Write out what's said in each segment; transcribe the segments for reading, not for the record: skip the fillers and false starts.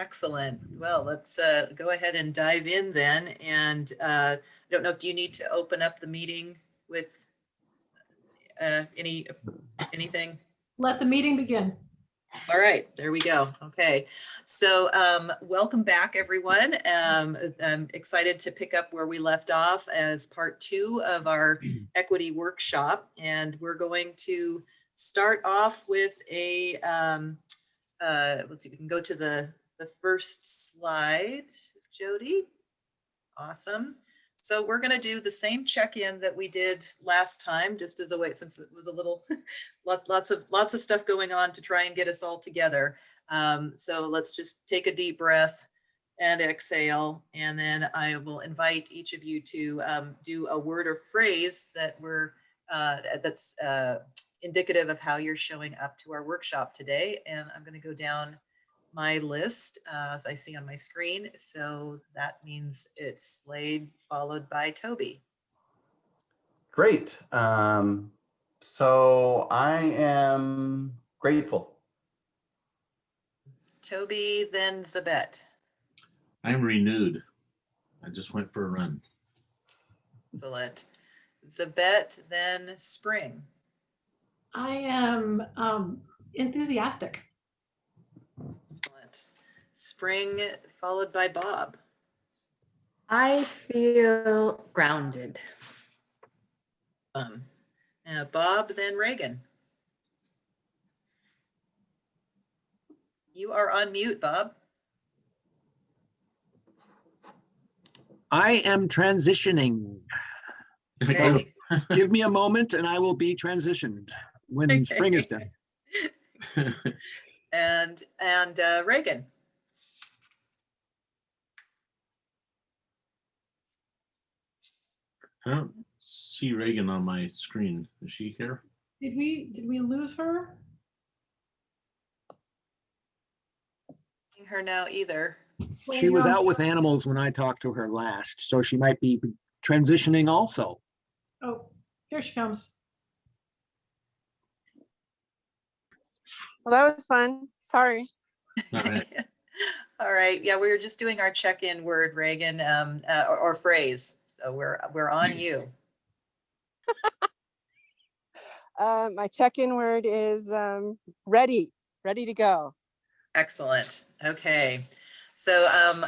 Excellent. Well, let's go ahead and dive in then. And I don't know, do you need to open up the meeting with anything? Let the meeting begin. All right, there we go. Okay, so welcome back, everyone. I'm excited to pick up where we left off as part 2 of our equity workshop. And we're going to start off with a, let's see, we can go to the first slide, Jody. Awesome. So we're going to do the same check-in that we did last time, just as a way, since it was a little lots of stuff going on to try and get us all together. So let's just take a deep breath and exhale, and then I will invite each of you to do a word or phrase that that's indicative of how you're showing up to our workshop today. And I'm going to go down my list as I see on my screen. So that means it's Slade followed by Toby. Great. So I am grateful. Toby, then Zabet. I'm renewed. I just went for a run. Excellent. Zabet, then Spring. I am enthusiastic. Excellent. Spring followed by Bob. I feel grounded. Bob, then Reagan. You are on mute, Bob. I am transitioning. Okay. Give me a moment and I will be transitioned when spring is done. And Reagan. I don't see Reagan on my screen. Is she here? Did we lose her? Her now either. She was out with animals when I talked to her last, so she might be transitioning also. Oh, here she comes. Well, that was fun. Sorry. All right. All right. Yeah, we were just doing our check-in word, Reagan, or phrase. So we're on you. My check-in word is ready to go. Excellent. Okay. So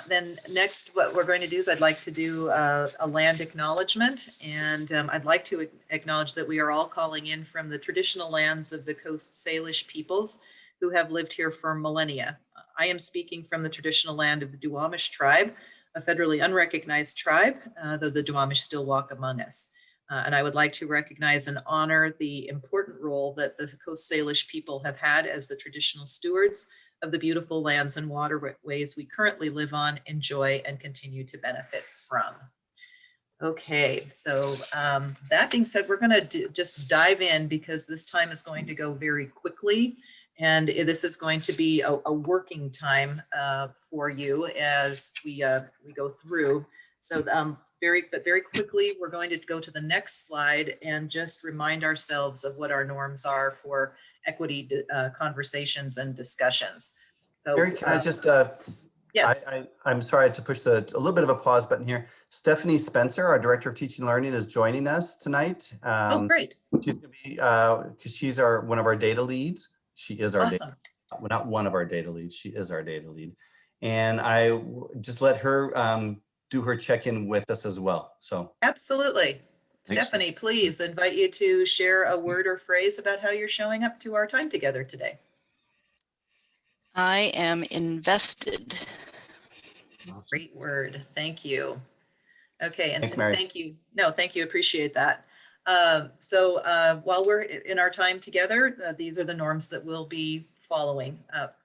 then next, what we're going to do is I'd like to do a land acknowledgement, and I'd like to acknowledge that we are all calling in from the traditional lands of the Coast Salish peoples who have lived here for millennia. I am speaking from the traditional land of the Duwamish tribe, a federally unrecognized tribe, though the Duwamish still walk among us. And I would like to recognize and honor the important role that the Coast Salish people have had as the traditional stewards of the beautiful lands and waterways we currently live on, enjoy, and continue to benefit from. Okay, so that being said, we're going to just dive in because this time is going to go very quickly, and this is going to be a working time for you as we go through. So very quickly, we're going to go to the next slide and just remind ourselves of what our norms are for equity conversations and discussions. So Mary, can I just, yes. I'm sorry to push a little bit of a pause button here. Stephanie Spencer, our Director of Teaching and Learning, is joining us tonight. Oh, great. She's going to be, because she's one of our data leads. She is our Awesome. well, not one of our data leads, she is our data lead. And I just let her do her check-in with us as well. So absolutely. Thanks. Stephanie, please invite you to share a word or phrase about how you're showing up to our time together today. I am invested. Great word. Thank you. Okay, and thanks, Mary. thank you. No, thank you. Appreciate that. So while we're in our time together, these are the norms that we'll be following.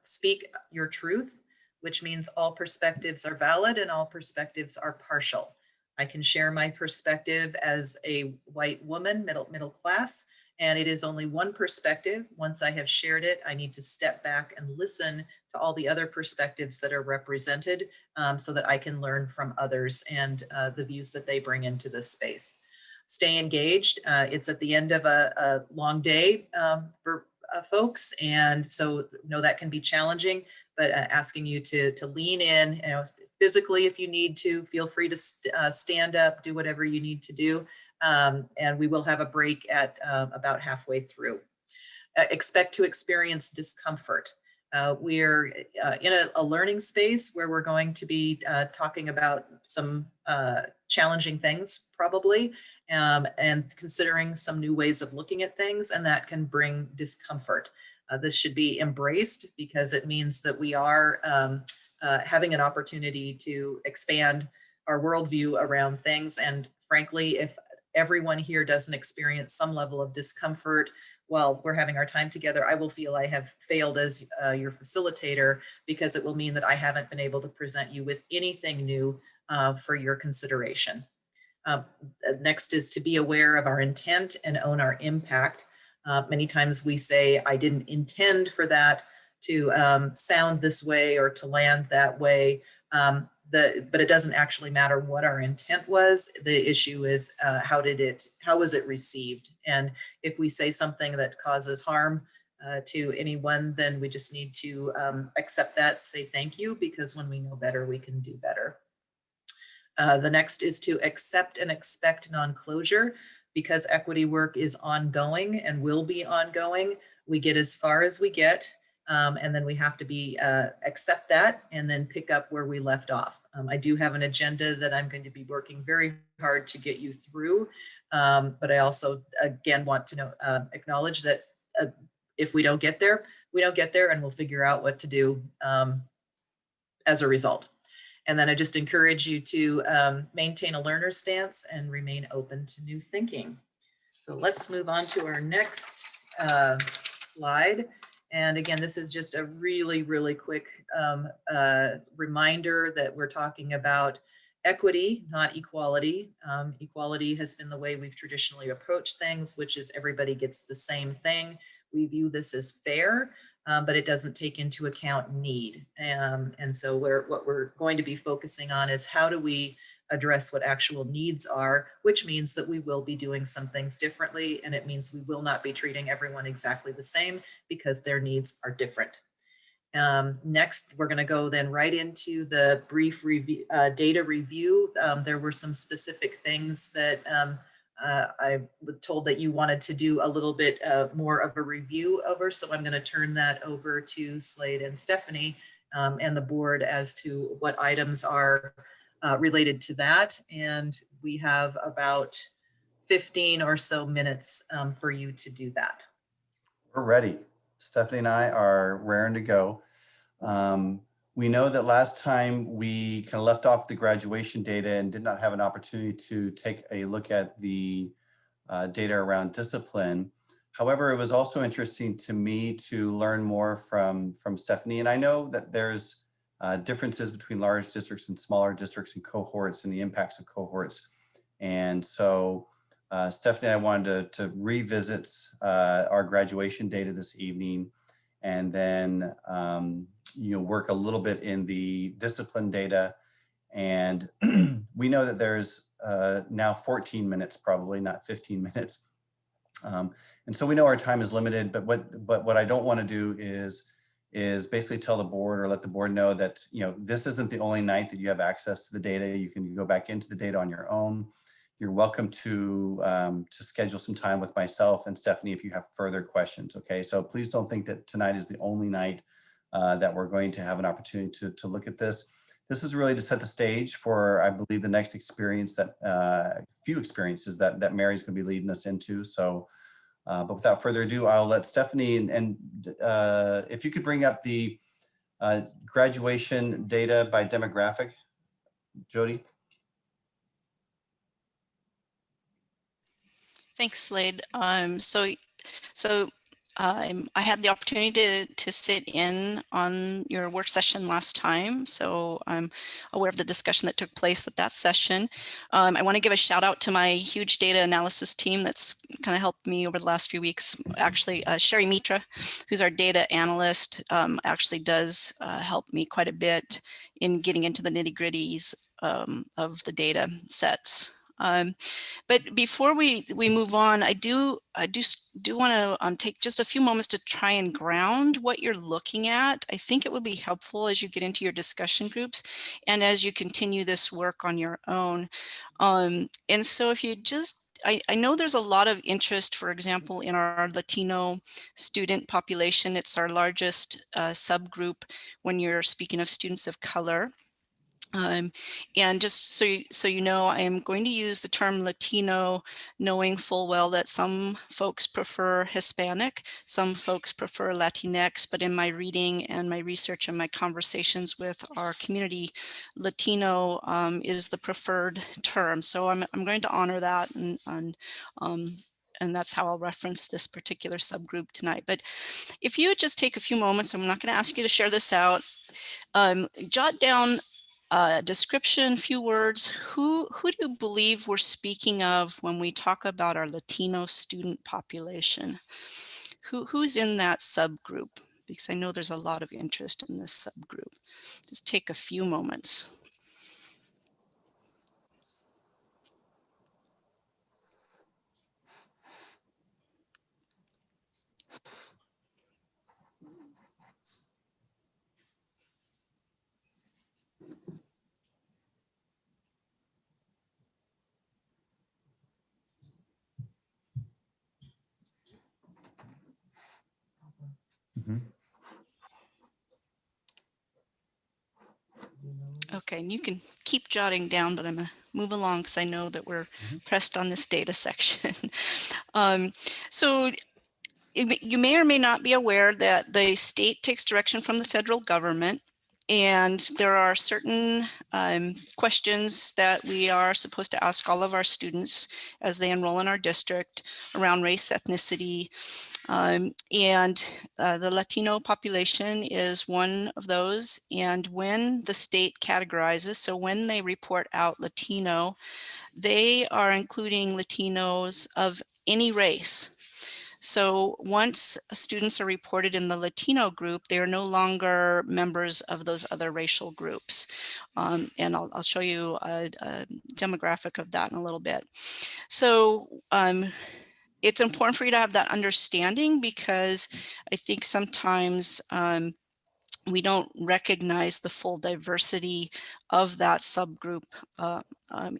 Speak your truth, which means all perspectives are valid and all perspectives are partial. I can share my perspective as a white woman, middle class, and it is only one perspective. Once I have shared it, I need to step back and listen to all the other perspectives that are represented so that I can learn from others and the views that they bring into this space. Stay engaged. It's at the end of a long day for folks, and so that can be challenging, but asking you to lean in, you know, physically if you need to, feel free to stand up, do whatever you need to do. And we will have a break at about halfway through. Expect to experience discomfort. We're in a learning space where we're going to be talking about some challenging things probably, and considering some new ways of looking at things, and that can bring discomfort. This should be embraced because it means that we are having an opportunity to expand our worldview around things. And frankly, if everyone here doesn't experience some level of discomfort while we're having our time together, I will feel I have failed as your facilitator, because it will mean that I haven't been able to present you with anything new for your consideration. Next is to be aware of our intent and own our impact. Many times we say, I didn't intend for that to sound this way or to land that way. But it doesn't actually matter what our intent was. The issue is how was it received? And if we say something that causes harm to anyone, then we just need to accept that, say thank you, because when we know better, we can do better. The next is to accept and expect non-closure. Because equity work is ongoing and will be ongoing, we get as far as we get. And then we have to be accept that and then pick up where we left off. I do have an agenda that I'm going to be working very hard to get you through. But I also, again, want to acknowledge that if we don't get there, we don't get there, and we'll figure out what to do as a result. And then I just encourage you to maintain a learner stance and remain open to new thinking. So let's move on to our next slide. And again, this is just a really, really quick reminder that we're talking about equity, not equality. Equality has been the way we've traditionally approached things, which is everybody gets the same thing. We view this as fair, but it doesn't take into account need. And so what we're going to be focusing on is how do we address what actual needs are, which means that we will be doing some things differently. And it means we will not be treating everyone exactly the same because their needs are different. Next, we're going to go then right into the brief review, data review. There were some specific things that I was told that you wanted to do a little bit more of a review over. So I'm going to turn that over to Slade and Stephanie and the board as to what items are related to that. And we have about 15 or so minutes for you to do that. We're ready. Stephanie and I are raring to go. We know that last time we kind of left off the graduation data and did not have an opportunity to take a look at the data around discipline. However, it was also interesting to me to learn more from Stephanie. And I know that there's differences between large districts and smaller districts and cohorts and the impacts of cohorts. And so Stephanie and I wanted to revisit our graduation data this evening, and then work a little bit in the discipline data. And we know that there's now 14 minutes, probably not 15 minutes. And so we know our time is limited, but what I don't want to do is basically tell the board or let the board know that, this isn't the only night that you have access to the data. You can go back into the data on your own. You're welcome to schedule some time with myself and Stephanie if you have further questions. Okay, so please don't think that tonight is the only night that we're going to have an opportunity to look at this. This is really to set the stage for, I believe, the next experience few experiences that Mary's going to be leading us into. So, but without further ado, I'll let Stephanie and if you could bring up the graduation data by demographic, Jody. Thanks, Slade. I had the opportunity to sit in on your work session last time, so I'm aware of the discussion that took place at that session. I want to give a shout out to my huge data analysis team that's kind of helped me over the last few weeks. Actually, Sherry Mitra, who's our data analyst, actually does help me quite a bit in getting into the nitty-gritties of the data sets. But before we move on, I do want to take just a few moments to try and ground what you're looking at. I think it would be helpful as you get into your discussion groups and as you continue this work on your own. And so if you just, I know there's a lot of interest, for example, in our Latino student population. It's our largest subgroup when you're speaking of students of color. And just so you know, I am going to use the term Latino, knowing full well that some folks prefer Hispanic, some folks prefer Latinx, but in my reading and my research and my conversations with our community, Latino is the preferred term. So I'm going to honor that, and that's how I'll reference this particular subgroup tonight. But if you would just take a few moments, I'm not going to ask you to share this out, jot down description, few words. Who do you believe we're speaking of when we talk about our Latino student population? Who's in that subgroup? Because I know there's a lot of interest in this subgroup. Just take a few moments. Okay, and you can keep jotting down, but I'm going to move along because I know that we're pressed on this data section. So you may or may not be aware that the state takes direction from the federal government, and there are certain questions that we are supposed to ask all of our students as they enroll in our district around race, ethnicity, and the Latino population is one of those. And when the state categorizes, so when they report out Latino, they are including Latinos of any race. So once students are reported in the Latino group, they are no longer members of those other racial groups. And I'll show you a demographic of that in a little bit. So it's important for you to have that understanding, because I think sometimes we don't recognize the full diversity of that subgroup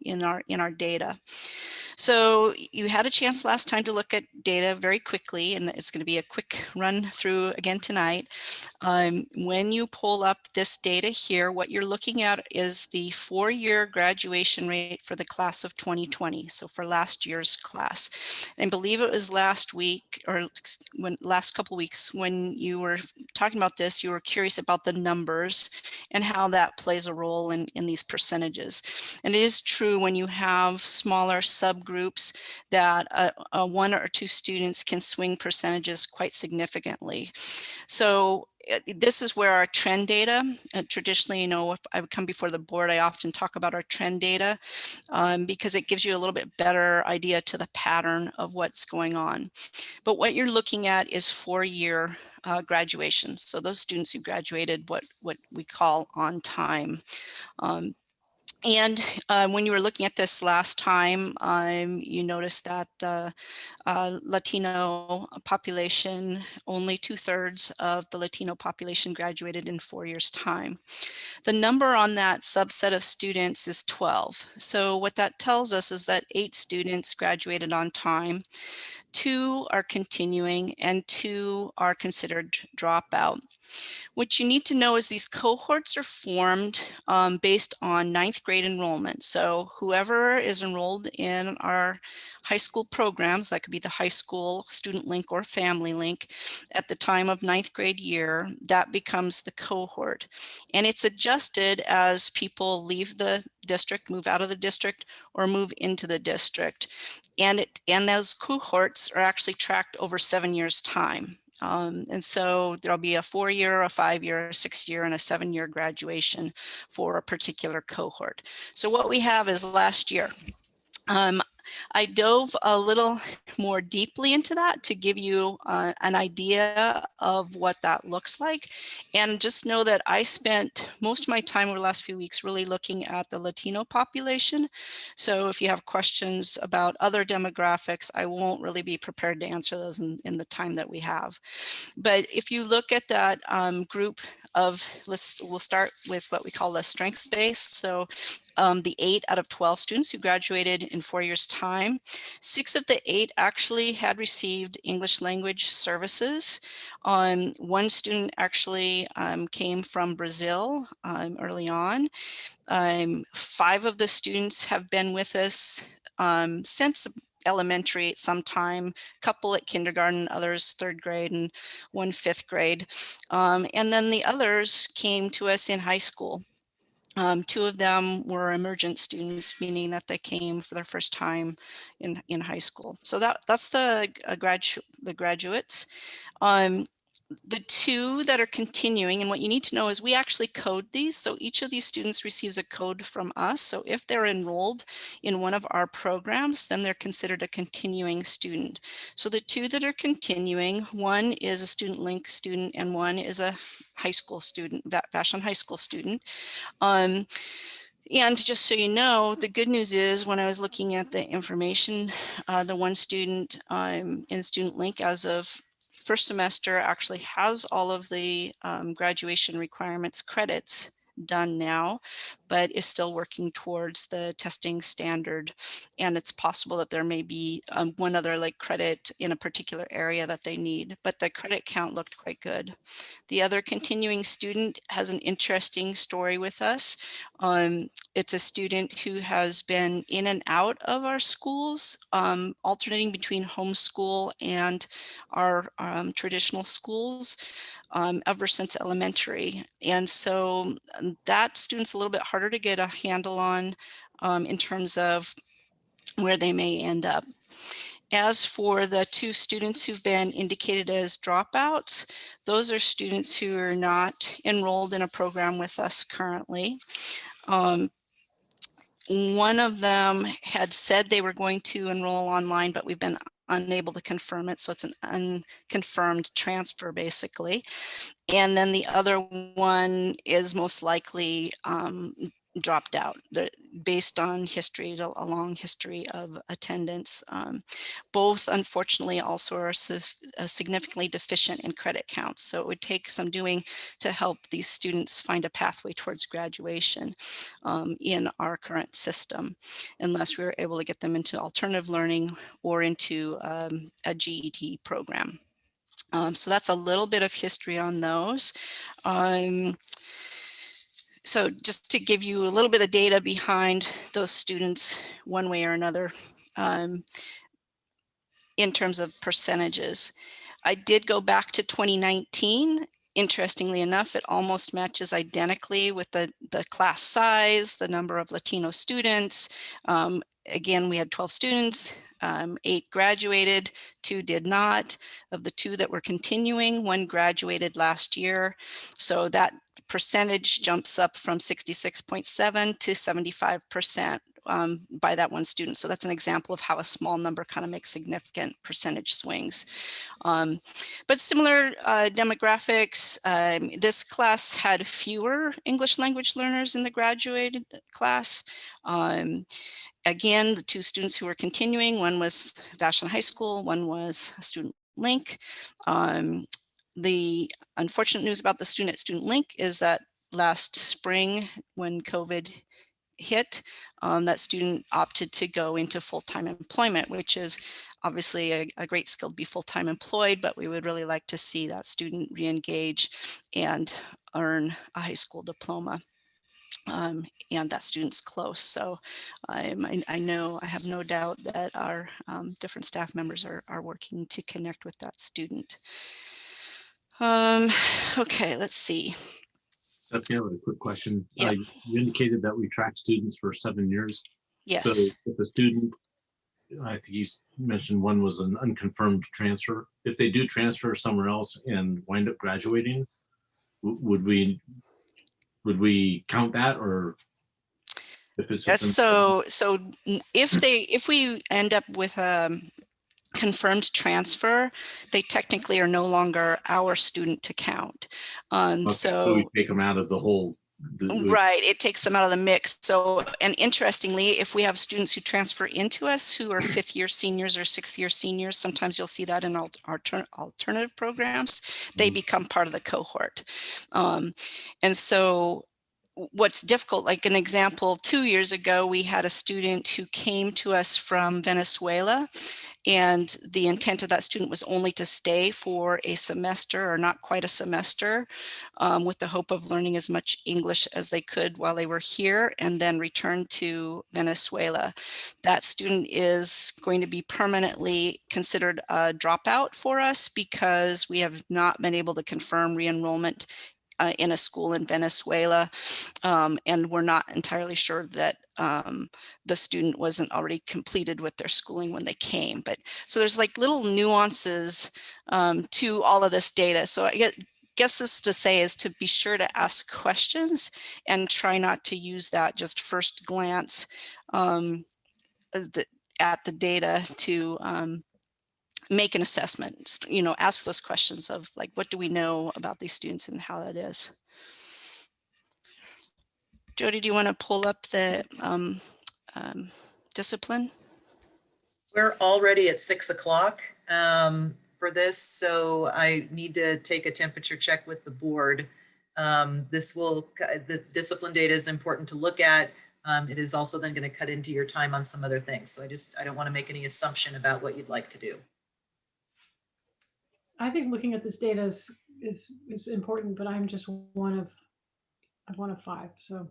in our data. So you had a chance last time to look at data very quickly, and it's going to be a quick run through again tonight. When you pull up this data here, what you're looking at is the 4-year graduation rate for the class of 2020. So for last year's class. And I believe it was last week, or last couple weeks, when you were talking about this, you were curious about the numbers and how that plays a role in these percentages. And it is true when you have smaller subgroups that 1 or 2 students can swing percentages quite significantly. So this is where our trend data, traditionally, if I would come before the board, I often talk about our trend data because it gives you a little bit better idea to the pattern of what's going on. But what you're looking at is 4-year graduation. So those students who graduated what we call on time. And when you were looking at this last time, you noticed that Latino population, only 2/3 of the Latino population graduated in 4 years' time. The number on that subset of students is 12. So what that tells us is that 8 students graduated on time, 2 are continuing, and 2 are considered dropout. What you need to know is these cohorts are formed based on 9th grade enrollment. So whoever is enrolled in our high school programs, that could be the high school student link or family link, at the time of 9th grade year, that becomes the cohort. And it's adjusted as people leave the district, move out of the district, or move into the district. And those cohorts are actually tracked over 7 years' time. And so there'll be a 4-year, a 5-year, a 6-year, and a 7-year graduation for a particular cohort. So what we have is last year. I dove a little more deeply into that to give you an idea of what that looks like. And just know that I spent most of my time over the last few weeks really looking at the Latino population. So if you have questions about other demographics, I won't really be prepared to answer those in the time that we have. But if you look at that group of, we'll start with what we call the strengths-based. So the 8 out of 12 students who graduated in 4 years' time, 6 of the 8 actually had received English language services. One student actually came from Brazil early on. 5 of the students have been with us since elementary at some time, a couple at kindergarten, others 3rd grade, and 1 5th grade. And then the others came to us in high school. 2 of them were emergent students, meaning that they came for their first time in high school. So that's the graduates. The 2 that are continuing, and what you need to know is we actually code these. So each of these students receives a code from us. So if they're enrolled in one of our programs, then they're considered a continuing student. So the 2 that are continuing, one is a student link student and one is a high school student, Vashon High School student. And just so you know, the good news is when I was looking at the information, the one student in Student Link as of first semester actually has all of the graduation requirements credits done now, but is still working towards the testing standard. And it's possible that there may be one other like credit in a particular area that they need, but the credit count looked quite good. The other continuing student has an interesting story with us. It's a student who has been in and out of our schools, alternating between homeschool and our traditional schools ever since elementary. And so that student's a little bit harder to get a handle on in terms of where they may end up. As for the 2 students who've been indicated as dropouts, those are students who are not enrolled in a program with us currently. One of them had said they were going to enroll online, but we've been unable to confirm it. So it's an unconfirmed transfer basically. And then the other one is most likely dropped out based on history, a long history of attendance. Both unfortunately also are significantly deficient in credit counts. So it would take some doing to help these students find a pathway towards graduation in our current system, unless we were able to get them into alternative learning or into a GED program. So that's a little bit of history on those. So just to give you a little bit of data behind those students one way or another in terms of percentages. I did go back to 2019. Interestingly enough, it almost matches identically with the class size, the number of Latino students. Again, we had 12 students, 8 graduated, 2 did not. Of the 2 that were continuing, 1 graduated last year. So that percentage jumps up from 66.7 to 75% by that one student. So that's an example of how a small number kind of makes significant percentage swings. But similar demographics, this class had fewer English language learners in the graduated class. Again, the 2 students who were continuing, one was Vashon High School, one was a Student Link. The unfortunate news about the student at Student Link is that last spring when COVID hit, that student opted to go into full-time employment, which is obviously a great skill to be full-time employed, but we would really like to see that student re-engage and earn a high school diploma. And that student's close. So I know, I have no doubt that our different staff members are working to connect with that student. Okay, let's see. Stephanie, I have a quick question. Yeah. You indicated that we track students for 7 years. Yes. So if a student, I think you mentioned one was an unconfirmed transfer. If they do transfer somewhere else and wind up graduating, would we count that, or If it's Yes, within- if we end up with a confirmed transfer, they technically are no longer our student to count. Okay, so we take them out of the whole. Right, it takes them out of the mix. So, and interestingly, if we have students who transfer into us who are fifth year seniors or sixth year seniors, sometimes you'll see that in alternative programs, they become part of the cohort. And so what's difficult, like an example, 2 years ago, we had a student who came to us from Venezuela, and the intent of that student was only to stay for a semester or not quite a semester, with the hope of learning as much English as they could while they were here and then return to Venezuela. That student is going to be permanently considered a dropout for us because we have not been able to confirm re-enrollment in a school in Venezuela, and we're not entirely sure that the student wasn't already completed with their schooling when they came. But so there's like little nuances to all of this data. So I guess this to say is to be sure to ask questions and try not to use that just first glance at the data to make an assessment, you know, ask those questions of like, what do we know about these students and how that is? Jody, do you want to pull up the discipline? We're already at 6 o'clock for this, so I need to take a temperature check with the board. The discipline data is important to look at. It is also then going to cut into your time on some other things. So I don't want to make any assumption about what you'd like to do. I think looking at this data is important, but I'm just one of 5. So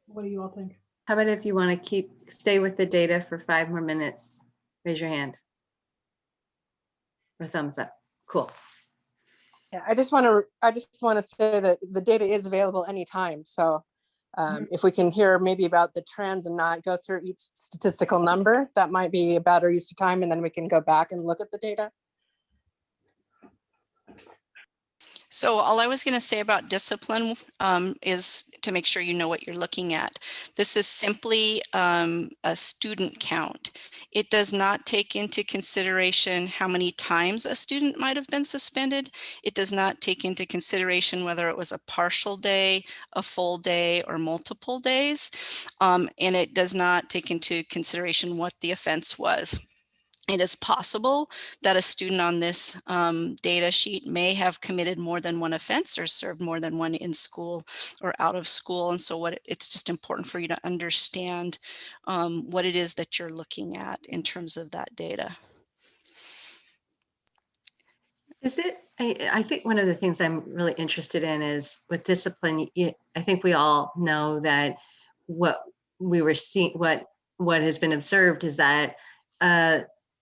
what do you all think? How about if you want to stay with the data for 5 more minutes, raise your hand. Or thumbs up. Cool. Yeah, I just want to say that the data is available anytime. So if we can hear maybe about the trends and not go through each statistical number, that might be a better use of time. And then we can go back and look at the data. So all I was going to say about discipline is to make sure you know what you're looking at. This is simply a student count. It does not take into consideration how many times a student might have been suspended. It does not take into consideration whether it was a partial day, a full day, or multiple days. And it does not take into consideration what the offense was. It is possible that a student on this data sheet may have committed more than one offense or served more than one in school or out of school. And so it's just important for you to understand what it is that you're looking at in terms of that data. I think one of the things I'm really interested in is with discipline, I think we all know that what we were seeing, what has been observed is that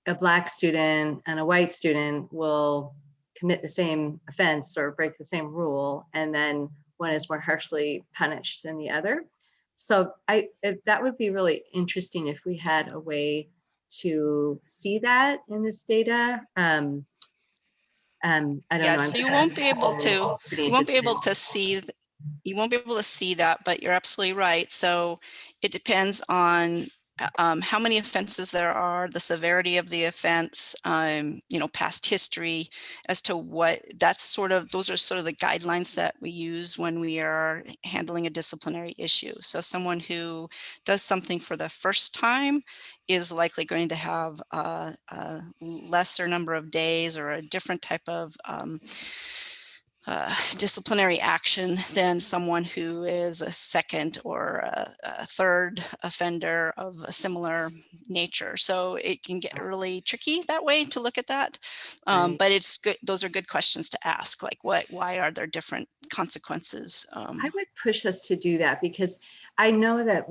a Black student and a white student will commit the same offense or break the same rule, and then one is more harshly punished than the other. So that would be really interesting if we had a way to see that in this data. I don't know. So you won't be able to. You won't be able to see. You won't be able to see that, but you're absolutely right. So it depends on how many offenses there are, the severity of the offense, past history, as to what those are sort of the guidelines that we use when we are handling a disciplinary issue. So someone who does something for the first time is likely going to have a lesser number of days or a different type of disciplinary action than someone who is a second or a third offender of a similar nature. So it can get really tricky that way to look at that. Right. But it's good. Those are good questions to ask. Like why are there different consequences? I would push us to do that because I know that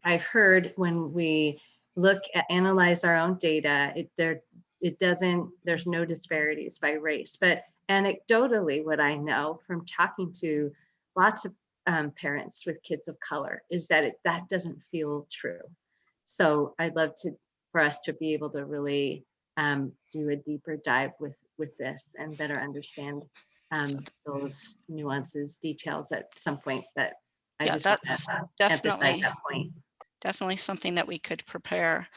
I've heard when we analyze our own data, there's no disparities by race, but anecdotally, what I know from talking to lots of parents with kids of color is that that doesn't feel true. So I'd love for us to be able to really do a deeper dive with this and better understand those nuances, details at some point that I Yeah, just want that's to emphasize definitely, that point. definitely something that we could prepare.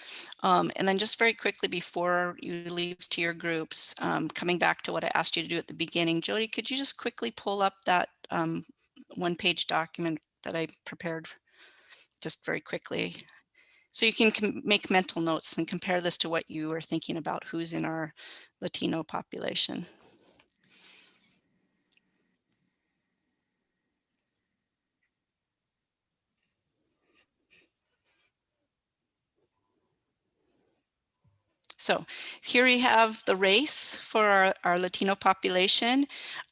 And then just very quickly before you leave to your groups, coming back to what I asked you to do at the beginning, Jody, could you just quickly pull up that one-page document that I prepared just very quickly? So you can make mental notes and compare this to what you are thinking about who's in our Latino population. So here we have the race for our Latino population.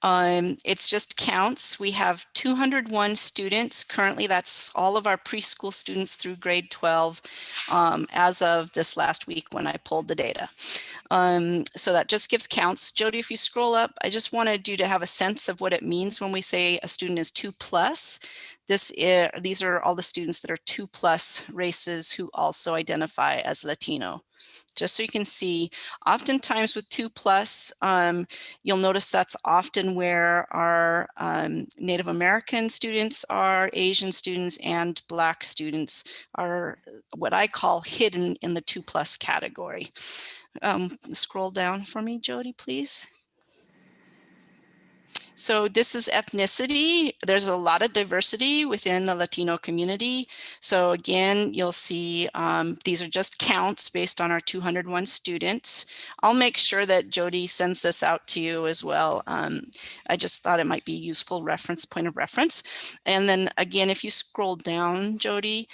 It's just counts. We have 201 students. Currently, that's all of our preschool students through grade 12 as of this last week when I pulled the data. So that just gives counts. Jody, if you scroll up, I just wanted you to have a sense of what it means when we say a student is 2+. These are all the students that are 2+ races who also identify as Latino. Just so you can see, oftentimes with 2+, you'll notice that's often where our Native American students are, Asian students, and Black students are what I call hidden in the 2+ category. Scroll down for me, Jody, please. So this is ethnicity. There's a lot of diversity within the Latino community. So again, you'll see these are just counts based on our 201 students. I'll make sure that Jody sends this out to you as well. I just thought it might be a useful point of reference. And then again, if you scroll down, Jody,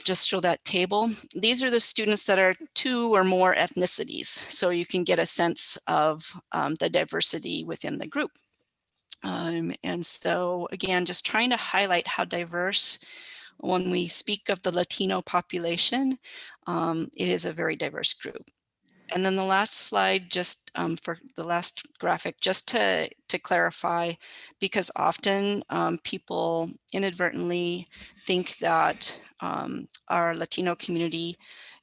just show that table. These are the students that are 2 or more ethnicities. So you can get a sense of the diversity within the group. And so again, just trying to highlight how diverse, when we speak of the Latino population, it is a very diverse group. And then the last slide, just for the last graphic, just to clarify, because often people inadvertently think that our Latino community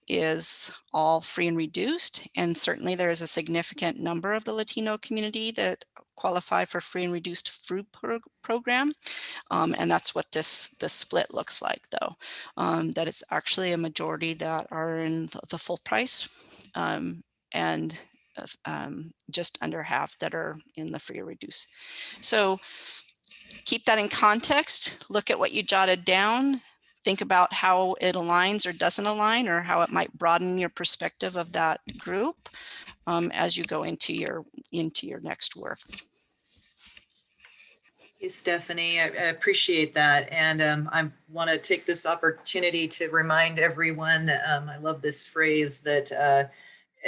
is all free and reduced. And certainly there is a significant number of the Latino community that qualify for free and reduced food program. And that's what this split looks like, though, that it's actually a majority that are in the full price and just under half that are in the free or reduced. So keep that in context, look at what you jotted down, think about how it aligns or doesn't align, or how it might broaden your perspective of that group as you go into your next work. Hey, Stephanie, I appreciate that. And I want to take this opportunity to remind everyone, I love this phrase that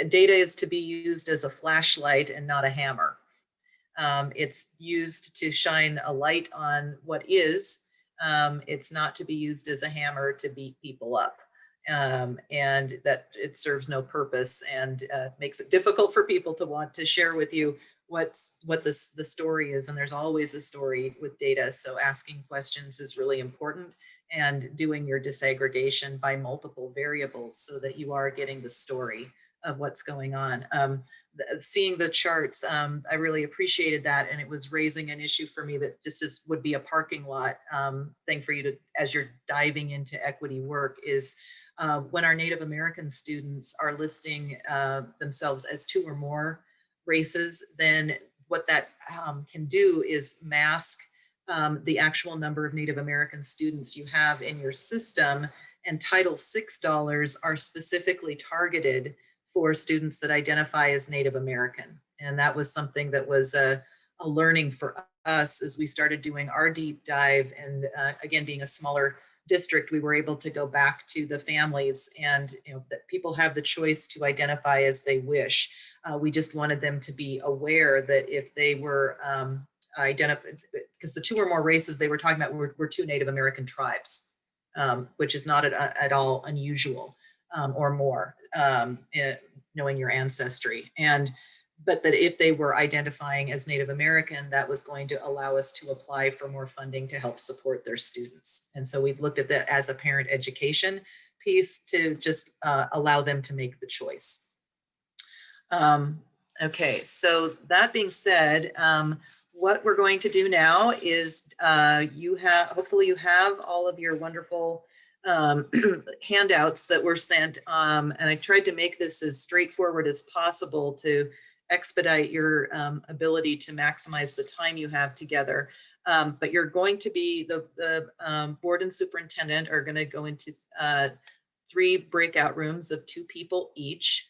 data is to be used as a flashlight and not a hammer. It's used to shine a light on what is. It's not to be used as a hammer to beat people up. And that it serves no purpose and makes it difficult for people to want to share with you what the story is. And there's always a story with data. So asking questions is really important, and doing your disaggregation by multiple variables so that you are getting the story of what's going on. Seeing the charts, I really appreciated that. And it was raising an issue for me that just would be a parking lot thing for you to, as you're diving into equity work, is when our Native American students are listing themselves as 2 or more races, then what that can do is mask the actual number of Native American students you have in your system. And Title VI dollars are specifically targeted for students that identify as Native American. And that was something that was a learning for us as we started doing our deep dive. And again, being a smaller district, we were able to go back to the families, and that people have the choice to identify as they wish. We just wanted them to be aware that if they were identified, because the 2 or more races they were talking about were 2 Native American tribes, which is not at all unusual, or more, knowing your ancestry. But that if they were identifying as Native American, that was going to allow us to apply for more funding to help support their students. And so we've looked at that as a parent education piece to just allow them to make the choice. Okay, so that being said, what we're going to do now is hopefully you have all of your wonderful handouts that were sent. And I tried to make this as straightforward as possible to expedite your ability to maximize the time you have together. But you're going to be, the board and superintendent are going to go into 3 breakout rooms of 2 people each.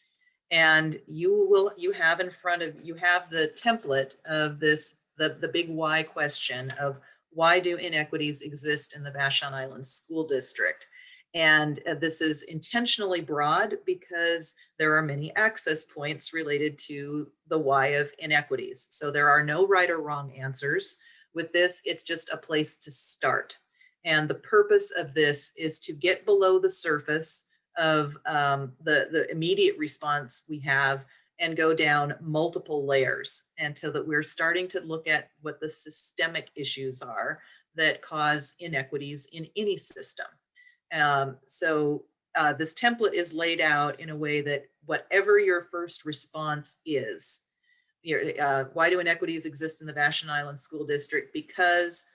And you have in front of you have the template of this, the big why question of why do inequities exist in the Vashon Islands School District? And this is intentionally broad because there are many access points related to the why of inequities. So there are no right or wrong answers. With this, it's just a place to start. And the purpose of this is to get below the surface of the immediate response we have and go down multiple layers until that we're starting to look at what the systemic issues are that cause inequities in any system. So this template is laid out in a way that whatever your first response is, why do inequities exist in the Vashon Island School District? Because ...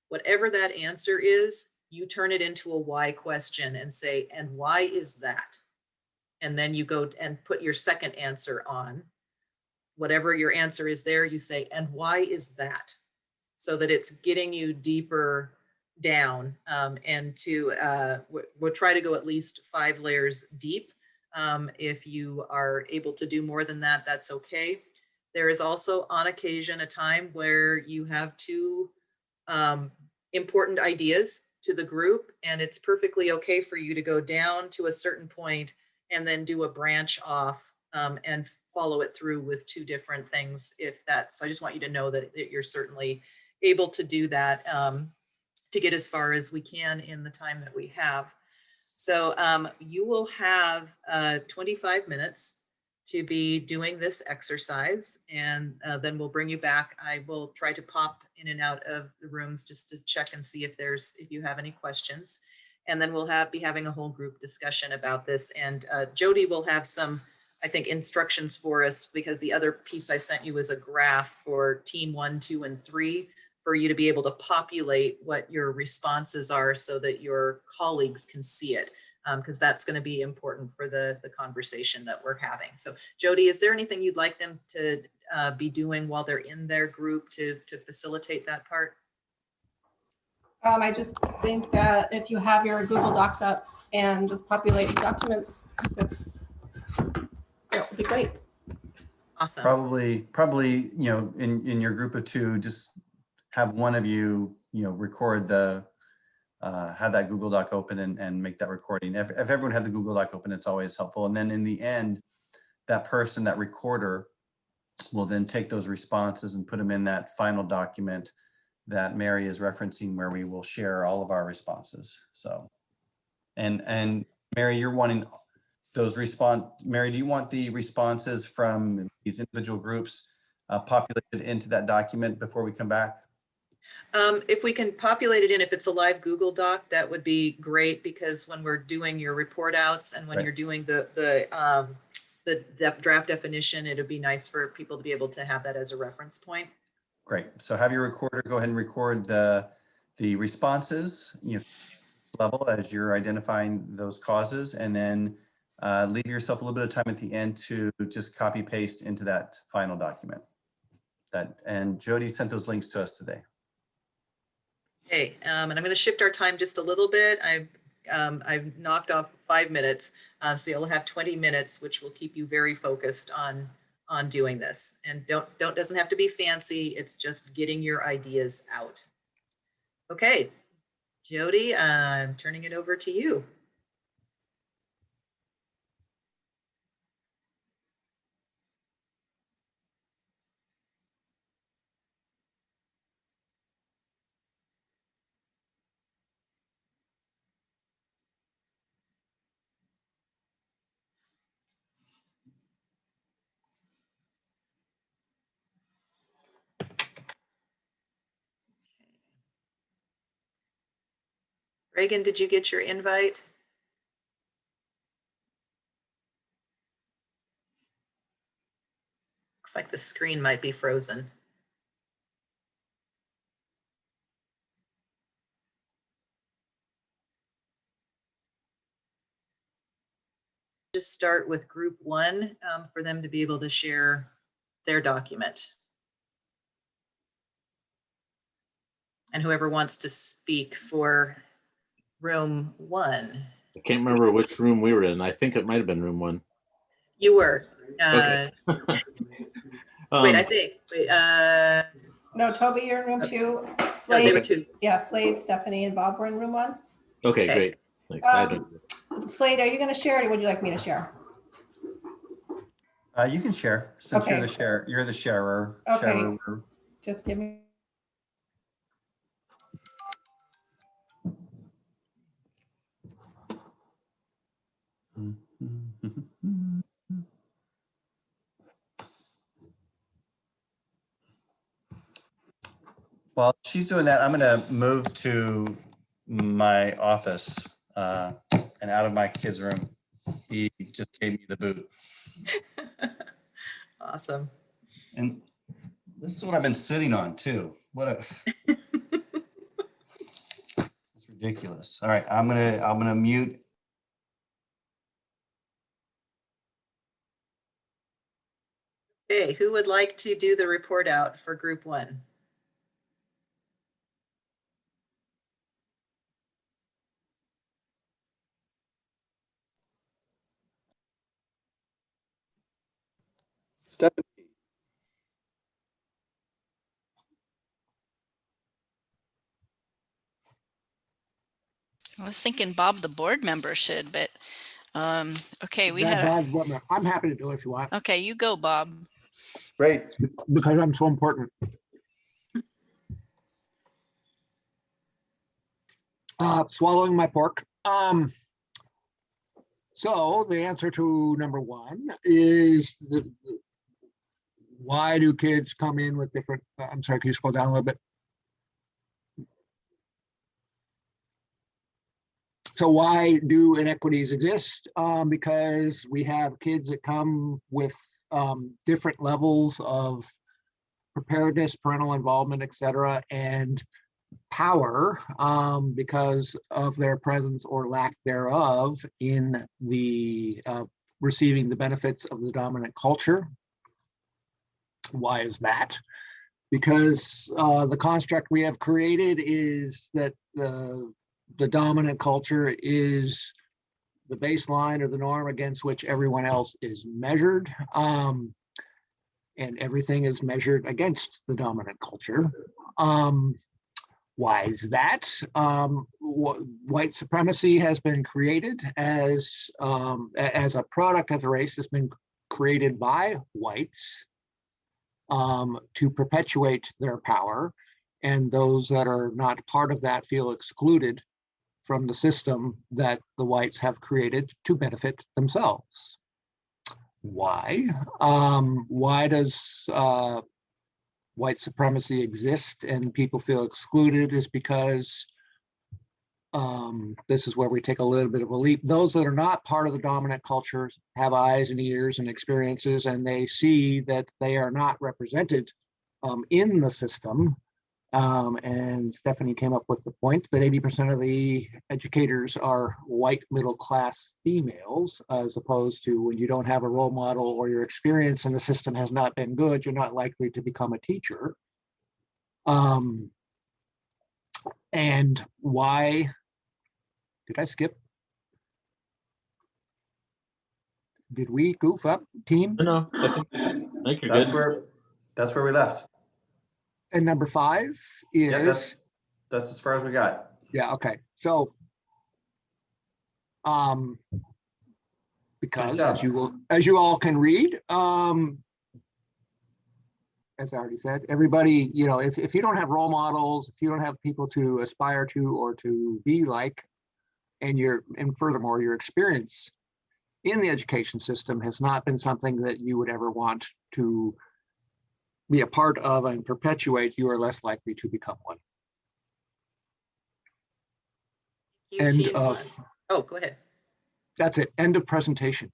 Whatever that answer is, you turn it into a why question and say, and why is that? And then you go and put your second answer on. Whatever your answer is there, you say, and why is that? So that it's getting you deeper down, and we'll try to go at least 5 layers deep. If you are able to do more than that, that's okay. There is also on occasion a time where you have 2 important ideas to the group, and it's perfectly okay for you to go down to a certain point and then do a branch off and follow it through with 2 different things so I just want you to know that you're certainly able to do that to get as far as we can in the time that we have. So you will have 25 minutes to be doing this exercise, and then we'll bring you back. I will try to pop in and out of the rooms just to check and see if you have any questions. And then we'll be having a whole group discussion about this. And Jody will have some, I think, instructions for us, because the other piece I sent you was a graph for team 1, 2, and 3 for you to be able to populate what your responses are so that your colleagues can see it. Because that's going to be important for the conversation that we're having. So Jody, is there anything you'd like them to be doing while they're in their group to facilitate that part? I just think that if you have your Google Docs up and just populate the documents, that would be great. Awesome. Probably, in your group of 2, just have one of you, record have that Google Doc open and make that recording. If everyone had the Google Doc open, it's always helpful. And then in the end, that recorder, will then take those responses and put them in that final document that Mary is referencing, where we will share all of our responses. So, and Mary, you're wanting those Mary, do you want the responses from these individual groups populated into that document before we come back? If we can populate it in, if it's a live Google Doc, that would be great, because when we're doing your report outs and when you're doing the draft definition, it would be nice for people to be able to have that as a reference point. Great. So have your recorder go ahead and record the responses level as you're identifying those causes, and then leave yourself a little bit of time at the end to just copy paste into that final document. And Jody sent those links to us today. Okay, and I'm going to shift our time just a little bit. I've knocked off 5 minutes, so you'll have 20 minutes, which will keep you very focused on doing this. And doesn't have to be fancy. It's just getting your ideas out. Okay, Jody, I'm turning it over to you. Reagan, did you get your invite? like the screen might be frozen. Just start with group 1 for them to be able to share their document. And whoever wants to speak for room 1. I can't remember which room we were in. I think it might have been room 1. You were. Okay. Wait, I think. Wait, No, Toby, you're in room 2. no, they Slade, were 2. yeah, Slade, Stephanie, and Bob were in room 1. Okay, Okay. great. Thanks. I don't. Slade, are you going to share, or would you like me to share? You can share since Okay. you're the sharer. Okay. Sharer. Just give me. While she's doing that, I'm going to move to my office and out of my kid's room. He just gave me the boot. Awesome. And this is what I've been sitting on too. What a it's ridiculous. All right, I'm gonna mute. Okay, who would like to do the report out for group 1? Stephanie. I was thinking Bob, the board member, should, but okay, we That had. Bob's what I'm happy to do if you want, Okay, you go, Bob. Great. because I'm so important. Swallowing my pork. So the answer to number 1 is why do kids come in with different, I'm sorry, can you scroll down a little bit? So why do inequities exist? Because we have kids that come with different levels of preparedness, parental involvement, et cetera, and power because of their presence or lack thereof in the receiving the benefits of the dominant culture. Why is that? Because the construct we have created is that the dominant culture is the baseline or the norm against which everyone else is measured. And everything is measured against the dominant culture. Why is that? White supremacy has been created as a product of the race that's been created by whites to perpetuate their power. And those that are not part of that feel excluded from the system that the whites have created to benefit themselves. Why? Why does white supremacy exist and people feel excluded? Is because this is where we take a little bit of a leap. Those that are not part of the dominant culture have eyes and ears and experiences, and they see that they are not represented in the system. And Stephanie came up with the point that 80% of the educators are white middle-class females, as opposed to when you don't have a role model or your experience in the system has not been good, you're not likely to become a teacher. And why, did I skip? Did we goof up, team? No, I think you're That's good. that's where we left. And number 5 is, Yeah, that's as far as we got. yeah, okay. So, because as you all can read, as I already said, everybody, you know, if you don't have role models, if you don't have people to aspire to or to be like, and furthermore, your experience in the education system has not been something that you would ever want to be a part of and perpetuate, you are less likely to become one. End of. Oh, go ahead. That's it. End of presentation.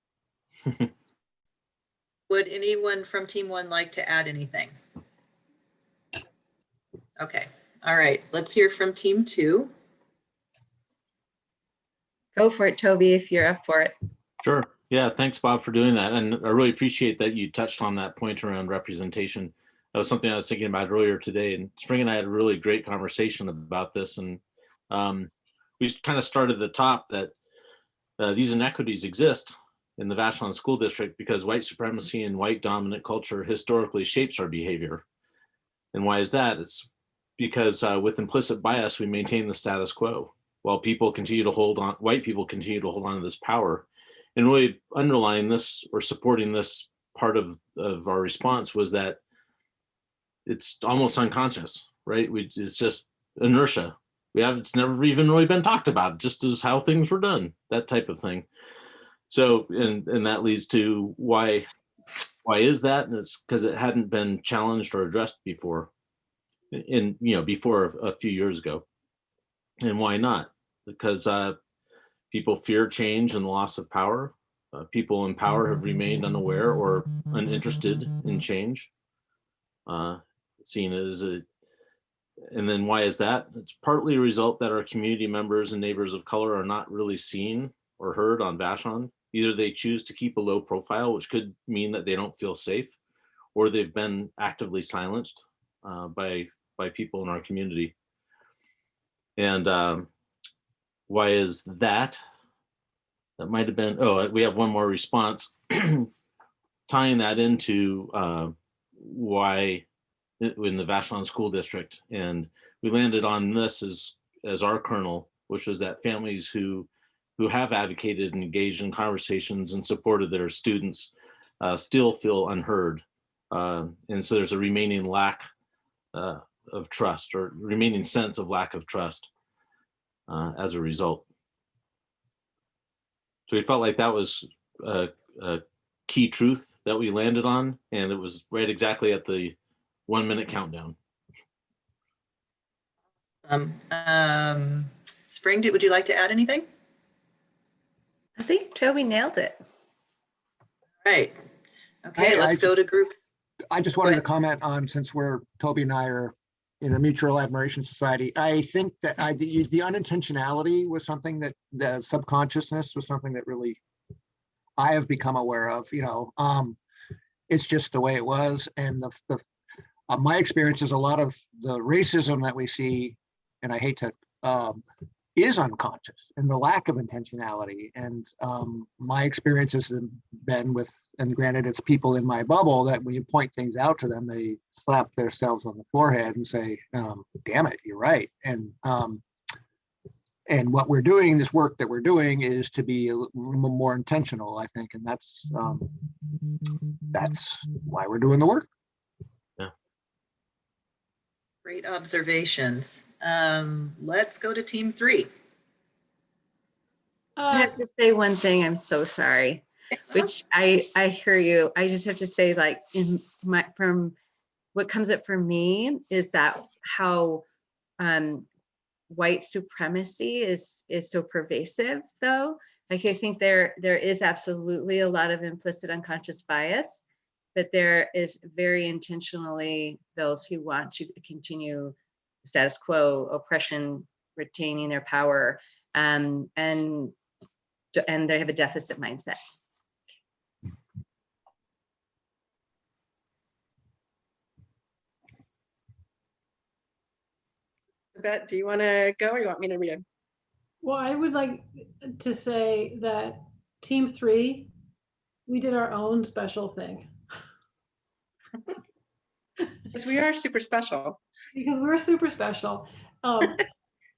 Would anyone from Team 1 like to add anything? Okay, all right, let's hear from Team 2. Go for it, Toby, if you're up for it. Sure. Yeah, thanks, Bob, for doing that. And I really appreciate that you touched on that point around representation. That was something I was thinking about earlier today. And Spring and I had a really great conversation about this. And we kind of started at the top that these inequities exist in the Vashon School District because white supremacy and white dominant culture historically shapes our behavior. And why is that? It's because with implicit bias, we maintain the status quo while people continue to hold on, white people continue to hold on to this power. And really underlying this or supporting this part of our response was that it's almost unconscious, right? It's just inertia. It's never even really been talked about, just as how things were done, that type of thing. So, and that leads to why is that? And it's because it hadn't been challenged or addressed before, before a few years ago. And why not? Because people fear change and the loss of power. People in power have remained unaware or uninterested in change. Seen as and then why is that? It's partly a result that our community members and neighbors of color are not really seen or heard on Vashon. Either they choose to keep a low profile, which could mean that they don't feel safe, or they've been actively silenced by people in our community. And why is that? That might have been, we have one more response tying that into why in the Vashon School District. And we landed on this as our kernel, which was that families who have advocated and engaged in conversations and supported their students still feel unheard. And so there's a remaining lack of trust, or remaining sense of lack of trust as a result. So we felt like that was a key truth that we landed on, and it was right exactly at the 1 minute countdown. Spring, would you like to add anything? I think Toby nailed it. Right. Okay, let's go to groups. I just wanted to comment on, since Toby and I are in a mutual admiration society, I think that the unintentionality was something that the subconsciousness was something that really I have become aware of. It's just the way it was. And my experience is a lot of the racism that we see, and I hate to, is unconscious, and the lack of intentionality. And my experience has been with, and granted it's people in my bubble, that when you point things out to them, they slap themselves on the forehead and say, damn it, you're right. And what we're doing, this work that we're doing, is to be more intentional, I think. And that's why we're doing the work. Great observations. Let's go to Team 3. I have to say one thing. I'm so sorry, which I hear you. I just have to say, like, from what comes up for me is that how white supremacy is so pervasive, though. Like, I think there is absolutely a lot of implicit unconscious bias, but there is very intentionally those who want to continue status quo, oppression, retaining their power, and they have a deficit mindset. Beth, do you want to go, or you want me to read it? Well, I would like to say that Team 3, we did our own special thing. Because we are super special. Because we're super special. And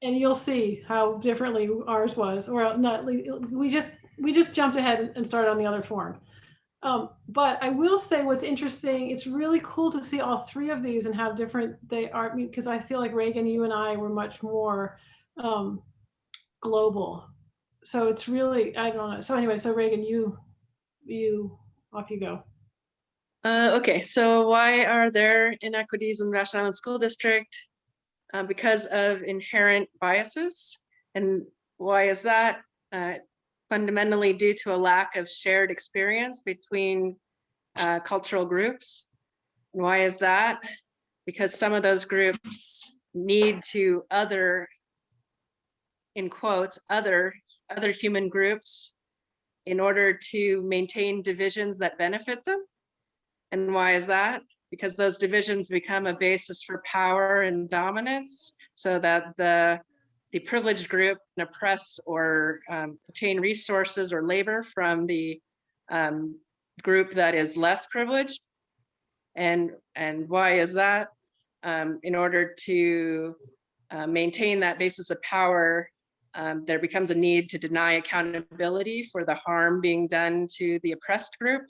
you'll see how differently ours was, or not. We just jumped ahead and started on the other form. But I will say what's interesting, it's really cool to see all three of these and how different they are, because I feel like Reagan, you and I were much more global. So it's really, I don't know. So anyway, so Reagan, you off you go. Okay, so why are there inequities in Vashon Island School District? Because of inherent biases. And why is that? Fundamentally due to a lack of shared experience between cultural groups. And why is that? Because some of those groups need to other, in quotes, other human groups in order to maintain divisions that benefit them. And why is that? Because those divisions become a basis for power and dominance, so that the privileged group can oppress or obtain resources or labor from the group that is less privileged. And why is that? In order to maintain that basis of power, there becomes a need to deny accountability for the harm being done to the oppressed group,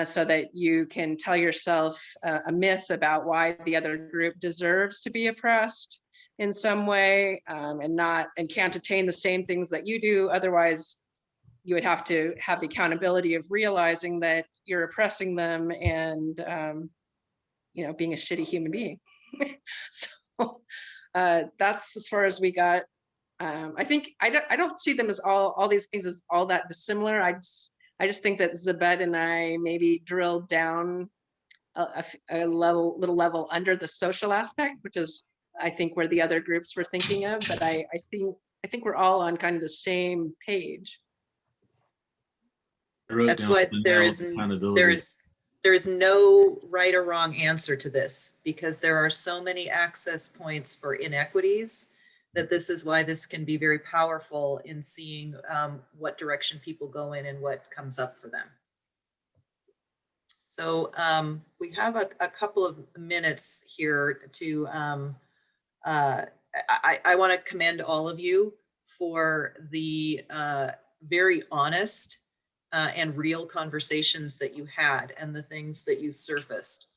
so that you can tell yourself a myth about why the other group deserves to be oppressed in some way, and can't attain the same things that you do. Otherwise, you would have to have the accountability of realizing that you're oppressing them and being a shitty human being. So that's as far as we got. I think I don't see them as all these things as all that dissimilar. I just think that Zabet and I maybe drilled down a little level under the social aspect, which is I think where the other groups were thinking of. But I think we're all on kind of the same page. That's why there is no right or wrong answer to this, because there are so many access points for inequities that this is why this can be very powerful in seeing what direction people go in and what comes up for them. So we have a couple of minutes here to, I want to commend all of you for the very honest and real conversations that you had and the things that you surfaced.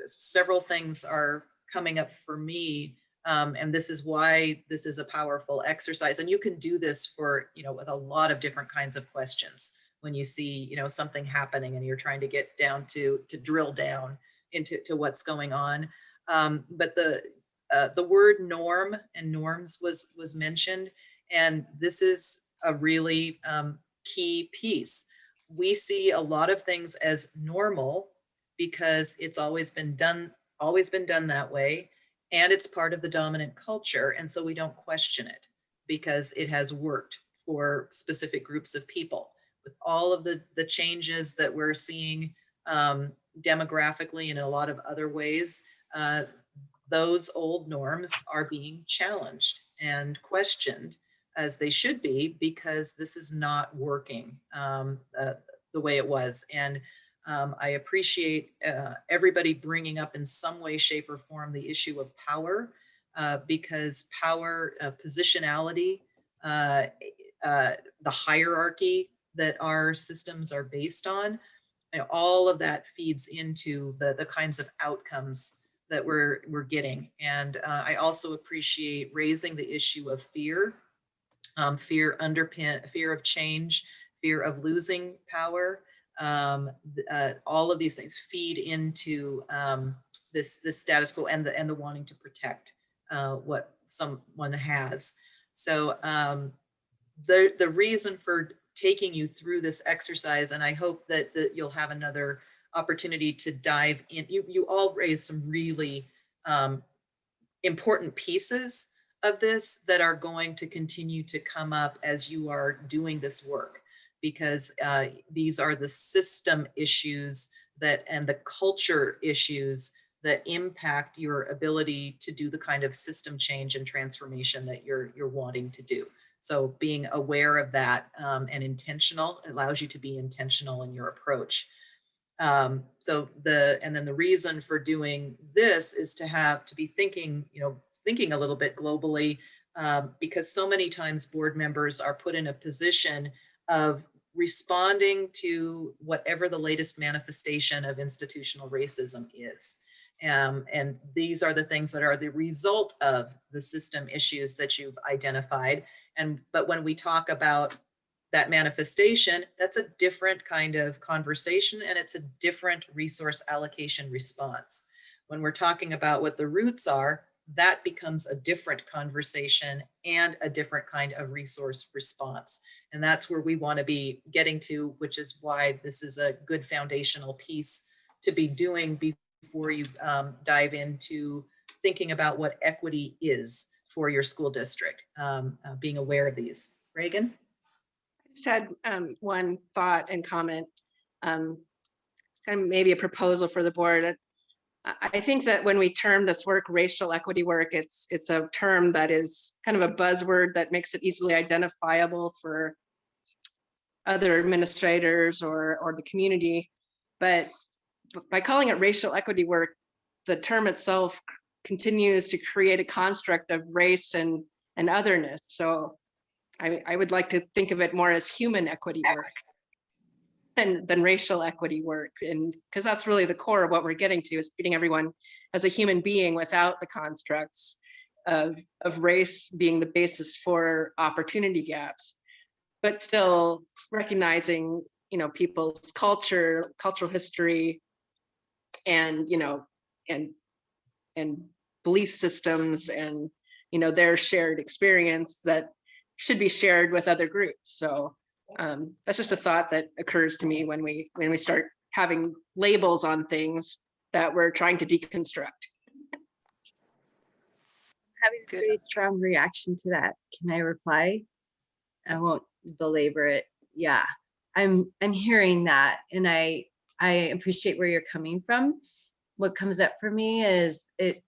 Several things are coming up for me, and this is why this is a powerful exercise. And you can do this for, with a lot of different kinds of questions. When you see, something happening and you're trying to get down to drill down into what's going on. But the word norm and norms was mentioned, and this is a really key piece. We see a lot of things as normal because it's always been done that way, and it's part of the dominant culture, and so we don't question it because it has worked for specific groups of people. With all of the changes that we're seeing demographically and in a lot of other ways, those old norms are being challenged and questioned, as they should be, because this is not working the way it was. And I appreciate everybody bringing up in some way, shape, or form the issue of power, because power, positionality, the hierarchy that our systems are based on, all of that feeds into the kinds of outcomes that we're getting. And I also appreciate raising the issue of fear, fear of change, fear of losing power. All of these things feed into this status quo and the wanting to protect what someone has. So the reason for taking you through this exercise, and I hope that you'll have another opportunity to dive in. You all raised some really important pieces of this that are going to continue to come up as you are doing this work, because these are the system issues and the culture issues that impact your ability to do the kind of system change and transformation that you're wanting to do. So being aware of that and intentional allows you to be intentional in your approach. And then the reason for doing this is to be thinking a little bit globally, because so many times board members are put in a position of responding to whatever the latest manifestation of institutional racism is. And these are the things that are the result of the system issues that you've identified. But when we talk about that manifestation, that's a different kind of conversation, and it's a different resource allocation response. When we're talking about what the roots are, that becomes a different conversation and a different kind of resource response. And that's where we want to be getting to, which is why this is a good foundational piece to be doing before you dive into thinking about what equity is for your school district, being aware of these. Reagan? I just had one thought and comment, kind of maybe a proposal for the board. I think that when we term this work racial equity work, it's a term that is kind of a buzzword that makes it easily identifiable for other administrators or the community. But by calling it racial equity work, the term itself continues to create a construct of race and otherness. So I would like to think of it more as human equity work than racial equity work. And because that's really the core of what we're getting to, is treating everyone as a human being without the constructs of race being the basis for opportunity gaps, but still recognizing, you know, people's culture, cultural history, and, you know, and belief systems, and, you know, their shared experience that should be shared with other groups. So that's just a thought that occurs to me when we start having labels on things that we're trying to deconstruct. Having a very strong reaction to that. Can I reply? I won't belabor it. Yeah, I'm hearing that, and I appreciate where you're coming from. What comes up for me is it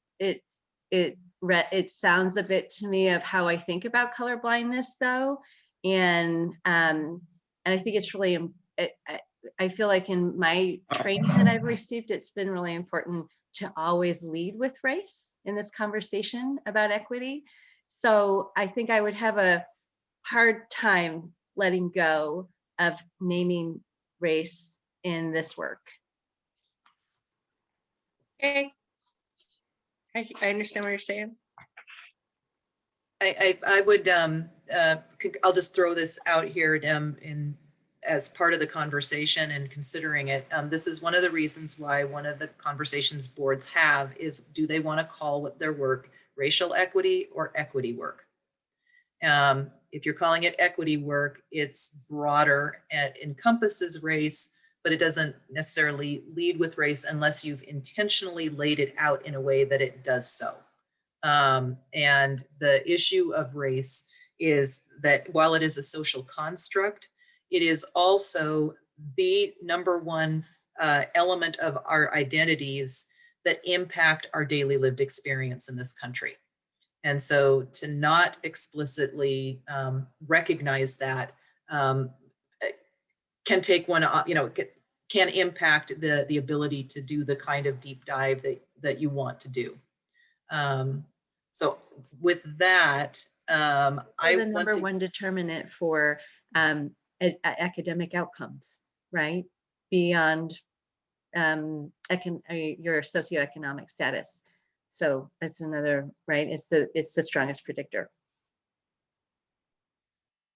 sounds a bit to me of how I think about color blindness, though, and I think it's really, I feel like in my training that I've received, it's been really important to always lead with race in this conversation about equity. So I think I would have a hard time letting go of naming race in this work. Okay. I understand what you're saying. I would, I'll just throw this out here as part of the conversation and considering it. This is one of the reasons why one of the conversations boards have is, do they want to call their work racial equity or equity work? If you're calling it equity work, it's broader and encompasses race, but it doesn't necessarily lead with race unless you've intentionally laid it out in a way that it does so. And the issue of race is that while it is a social construct, it is also the number one element of our identities that impact our daily lived experience in this country. And so to not explicitly recognize that can take one, you know, can impact the ability to do the kind of deep dive that you want to do. So with that, I the number one determinant for academic outcomes, right? Beyond your socioeconomic status. So that's another, right? It's the strongest predictor.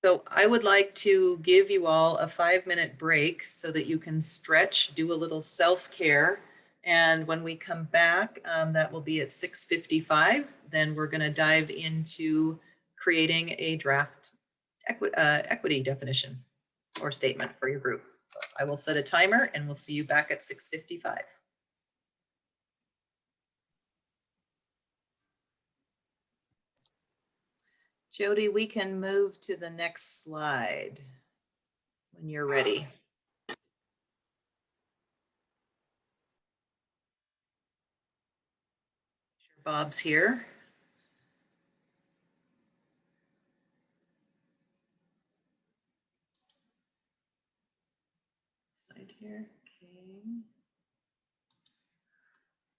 So I would like to give you all a 5-minute break so that you can stretch, do a little self-care. And when we come back, that will be at 6:55. Then we're going to dive into creating a draft equity definition or statement for your group. So I will set a timer and we'll see you back at 6:55. Jody, we can move to the next slide when you're ready. Bob's here. Slide here. Okay.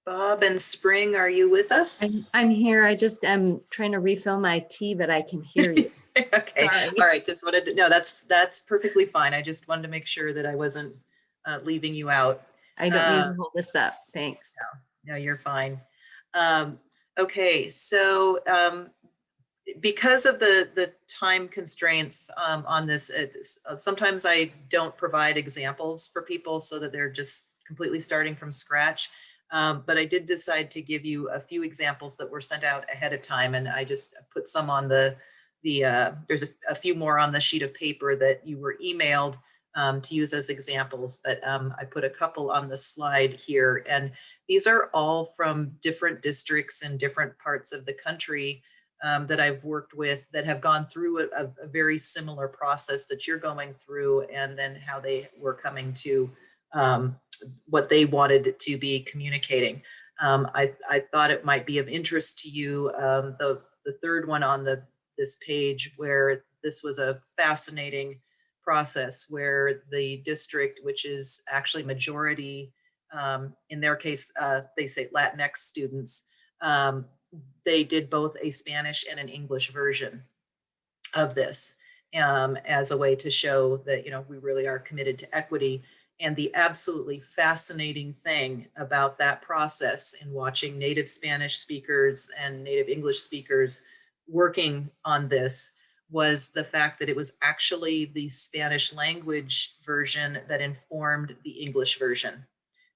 Bob and Spring, are you with us? I'm here. I just am trying to refill my tea, but I can hear you. Okay. Sorry. All right. Just wanted to, no, that's perfectly fine. I just wanted to make sure that I wasn't leaving you out. I don't need to hold this up. Thanks. No, you're fine. Okay. So because of the time constraints on this, sometimes I don't provide examples for people so that they're just completely starting from scratch. But I did decide to give you a few examples that were sent out ahead of time, and I just put some on there's a few more on the sheet of paper that you were emailed to use as examples, but I put a couple on the slide here, and these are all from different districts in different parts of the country that I've worked with that have gone through a very similar process that you're going through, and then how they were coming to what they wanted to be communicating. I thought it might be of interest to you, the third one on this page, where this was a fascinating process where the district, which is actually majority, in their case, they say Latinx students, they did both a Spanish and an English version of this as a way to show that, you know, we really are committed to equity. And the absolutely fascinating thing about that process in watching native Spanish speakers and native English speakers working on this was the fact that it was actually the Spanish language version that informed the English version,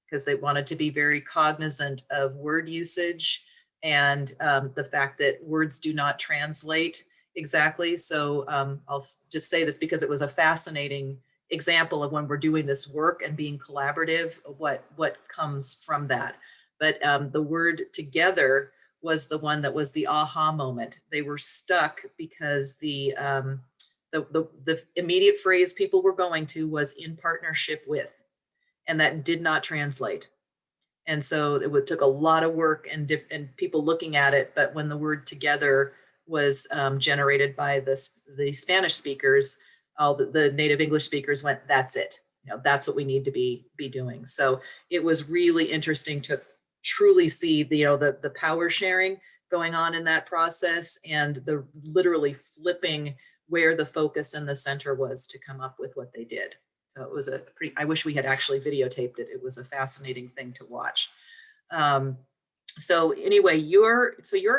because they wanted to be very cognizant of word usage and the fact that words do not translate exactly. So I'll just say this because it was a fascinating example of when we're doing this work and being collaborative, what comes from that. But the word together was the one that was the aha moment. They were stuck because the immediate phrase people were going to was in partnership with, and that did not translate. And so it took a lot of work and people looking at it. But when the word together was generated by the Spanish speakers, all the native English speakers went, that's it. You know, that's what we need to be doing. So it was really interesting to truly see the power sharing going on in that process, and the literally flipping where the focus and the center was to come up with what they did. So it was I wish we had actually videotaped it. It was a fascinating thing to watch. So anyway, your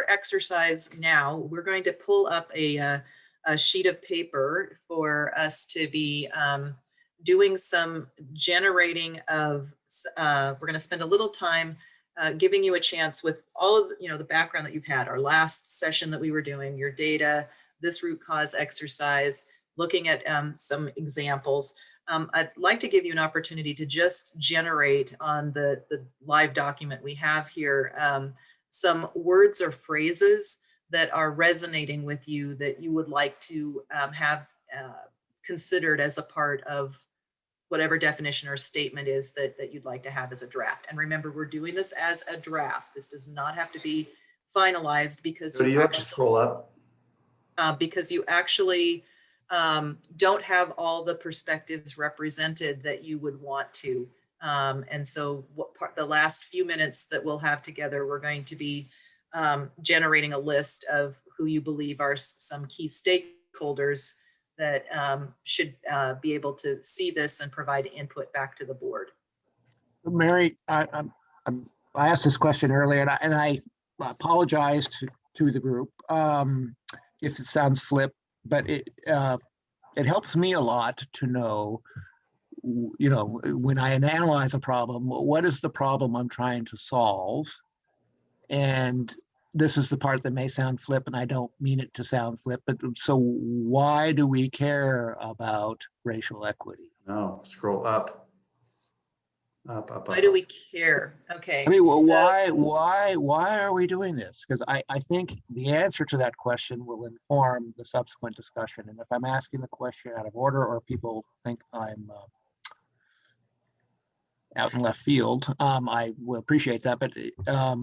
exercise now, we're going to pull up a sheet of paper for us to be doing some generating of, we're going to spend a little time giving you a chance with all of the background that you've had, our last session that we were doing, your data, this root cause exercise, looking at some examples. I'd like to give you an opportunity to just generate on the live document we have here some words or phrases that are resonating with you that you would like to have considered as a part of whatever definition or statement is that you'd like to have as a draft. And remember, we're doing this as a draft. This does not have to be finalized because So do you have to scroll up? Because you actually don't have all the perspectives represented that you would want to. And so the last few minutes that we'll have together, we're going to be generating a list of who you believe are some key stakeholders that should be able to see this and provide input back to the board. Mary, I asked this question earlier, and I apologize to the group if it sounds flip, but it helps me a lot to know, when I analyze a problem, what is the problem I'm trying to solve? And this is the part that may sound flip, and I don't mean it to sound flip, but so why do we care about racial equity? No, scroll up. Up. Why do we care? Okay. I mean, well, so, why are we doing this? Because I think the answer to that question will inform the subsequent discussion. And if I'm asking the question out of order, or people think I'm out in left field, I will appreciate that. But I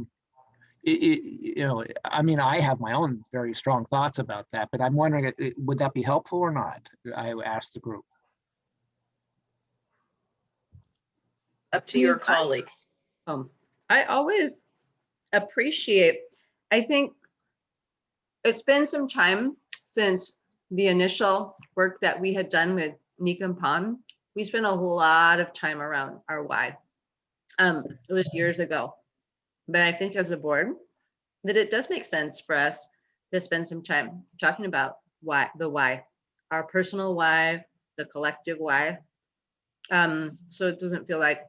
mean, I have my own very strong thoughts about that. But I'm wondering, would that be helpful or not? I asked the group. up to your colleagues. I always appreciate, I think it's been some time since the initial work that we had done with Nika and Pan. We spent a lot of time around our why. It was years ago, but I think as a board that it does make sense for us to spend some time talking about why, our personal why, the collective why. So it doesn't feel like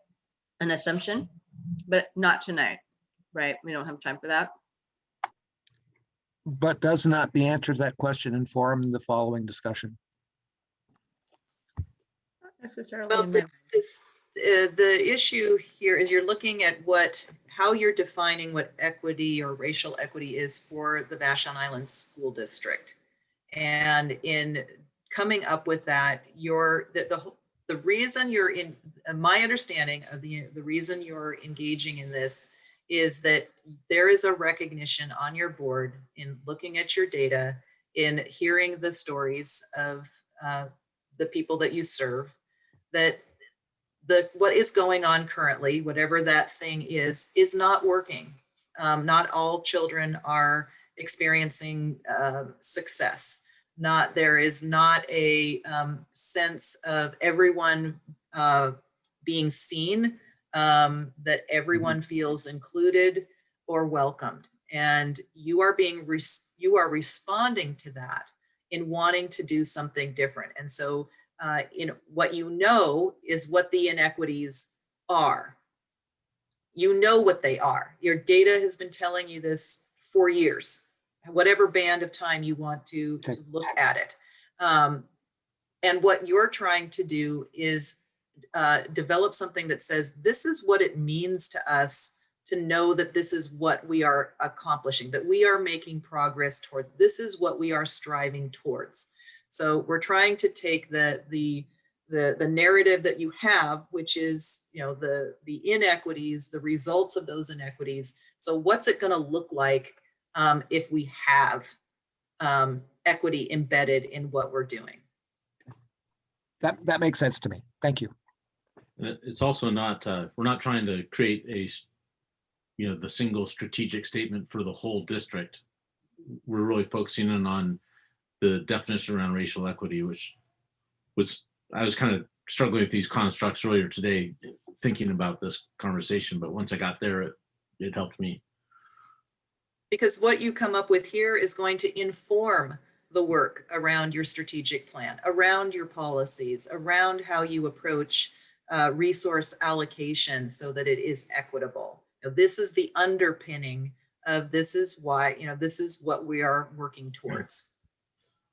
an assumption but not tonight, right? We don't have time for that. But does not the answer to that question inform the following discussion? Not necessarily. Well, in my- the issue here is you're looking at how you're defining what equity or racial equity is for the Vashon Islands School District. And in coming up with that, the reason you're in, my understanding of the reason you're engaging in this is that there is a recognition on your board in looking at your data, in hearing the stories of the people that you serve, that what is going on currently, whatever that thing is not working. Not all children are experiencing success. There is not a sense of everyone being seen, that everyone feels included or welcomed. And you are responding to that in wanting to do something different. And so what you know is what the inequities are. You know what they are. Your data has been telling you this for years, whatever band of time you want to look at it. And what you're trying to do is develop something that says, this is what it means to us to know that this is what we are accomplishing, that we are making progress towards, this is what we are striving towards. So we're trying to take the narrative that you have, which is, the inequities, the results of those inequities. So what's it going to look like if we have equity embedded in what we're doing? That makes sense to me. Thank you. It's also not, we're not trying to create the single strategic statement for the whole district. We're really focusing in on the definition around racial equity, which I was kind of struggling with these constructs earlier today, thinking about this conversation, but once I got there, it helped me. Because what you come up with here is going to inform the work around your strategic plan, around your policies, around how you approach resource allocation so that it is equitable. This is the underpinning of this is why, this is what we are working towards.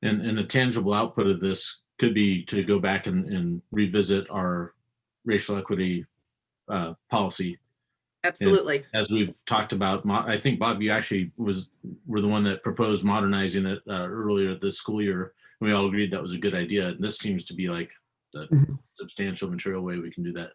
And a tangible output of this could be to go back and revisit our racial equity policy. Absolutely. And as we've talked about, I think, Bob, you actually were the one that proposed modernizing it earlier this school year. We all agreed that was a good idea. And this seems to be like the substantial material way we can do that.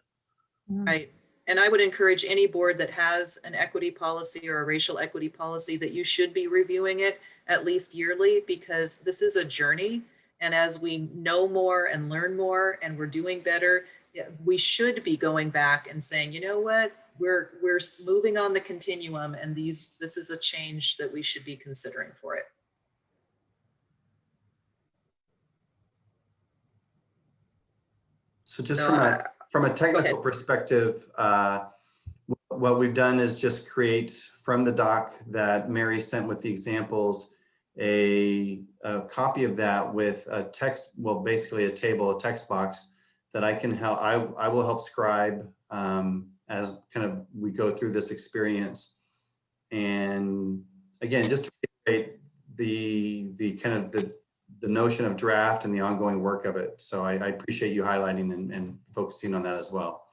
Right. And I would encourage any board that has an equity policy or a racial equity policy that you should be reviewing it at least yearly, because this is a journey. And as we know more and learn more and we're doing better, we should be going back and saying, you know what, we're moving on the continuum, and this is a change that we should be considering for it. So just from a technical perspective, what we've done is just create from the doc that Mary sent with the examples, a copy of that with a text, well, basically a table, a text box that I can help, I will help scribe as kind of we go through this experience. And again, just to reiterate the kind of the notion of draft and the ongoing work of it. So I appreciate you highlighting and focusing on that as well.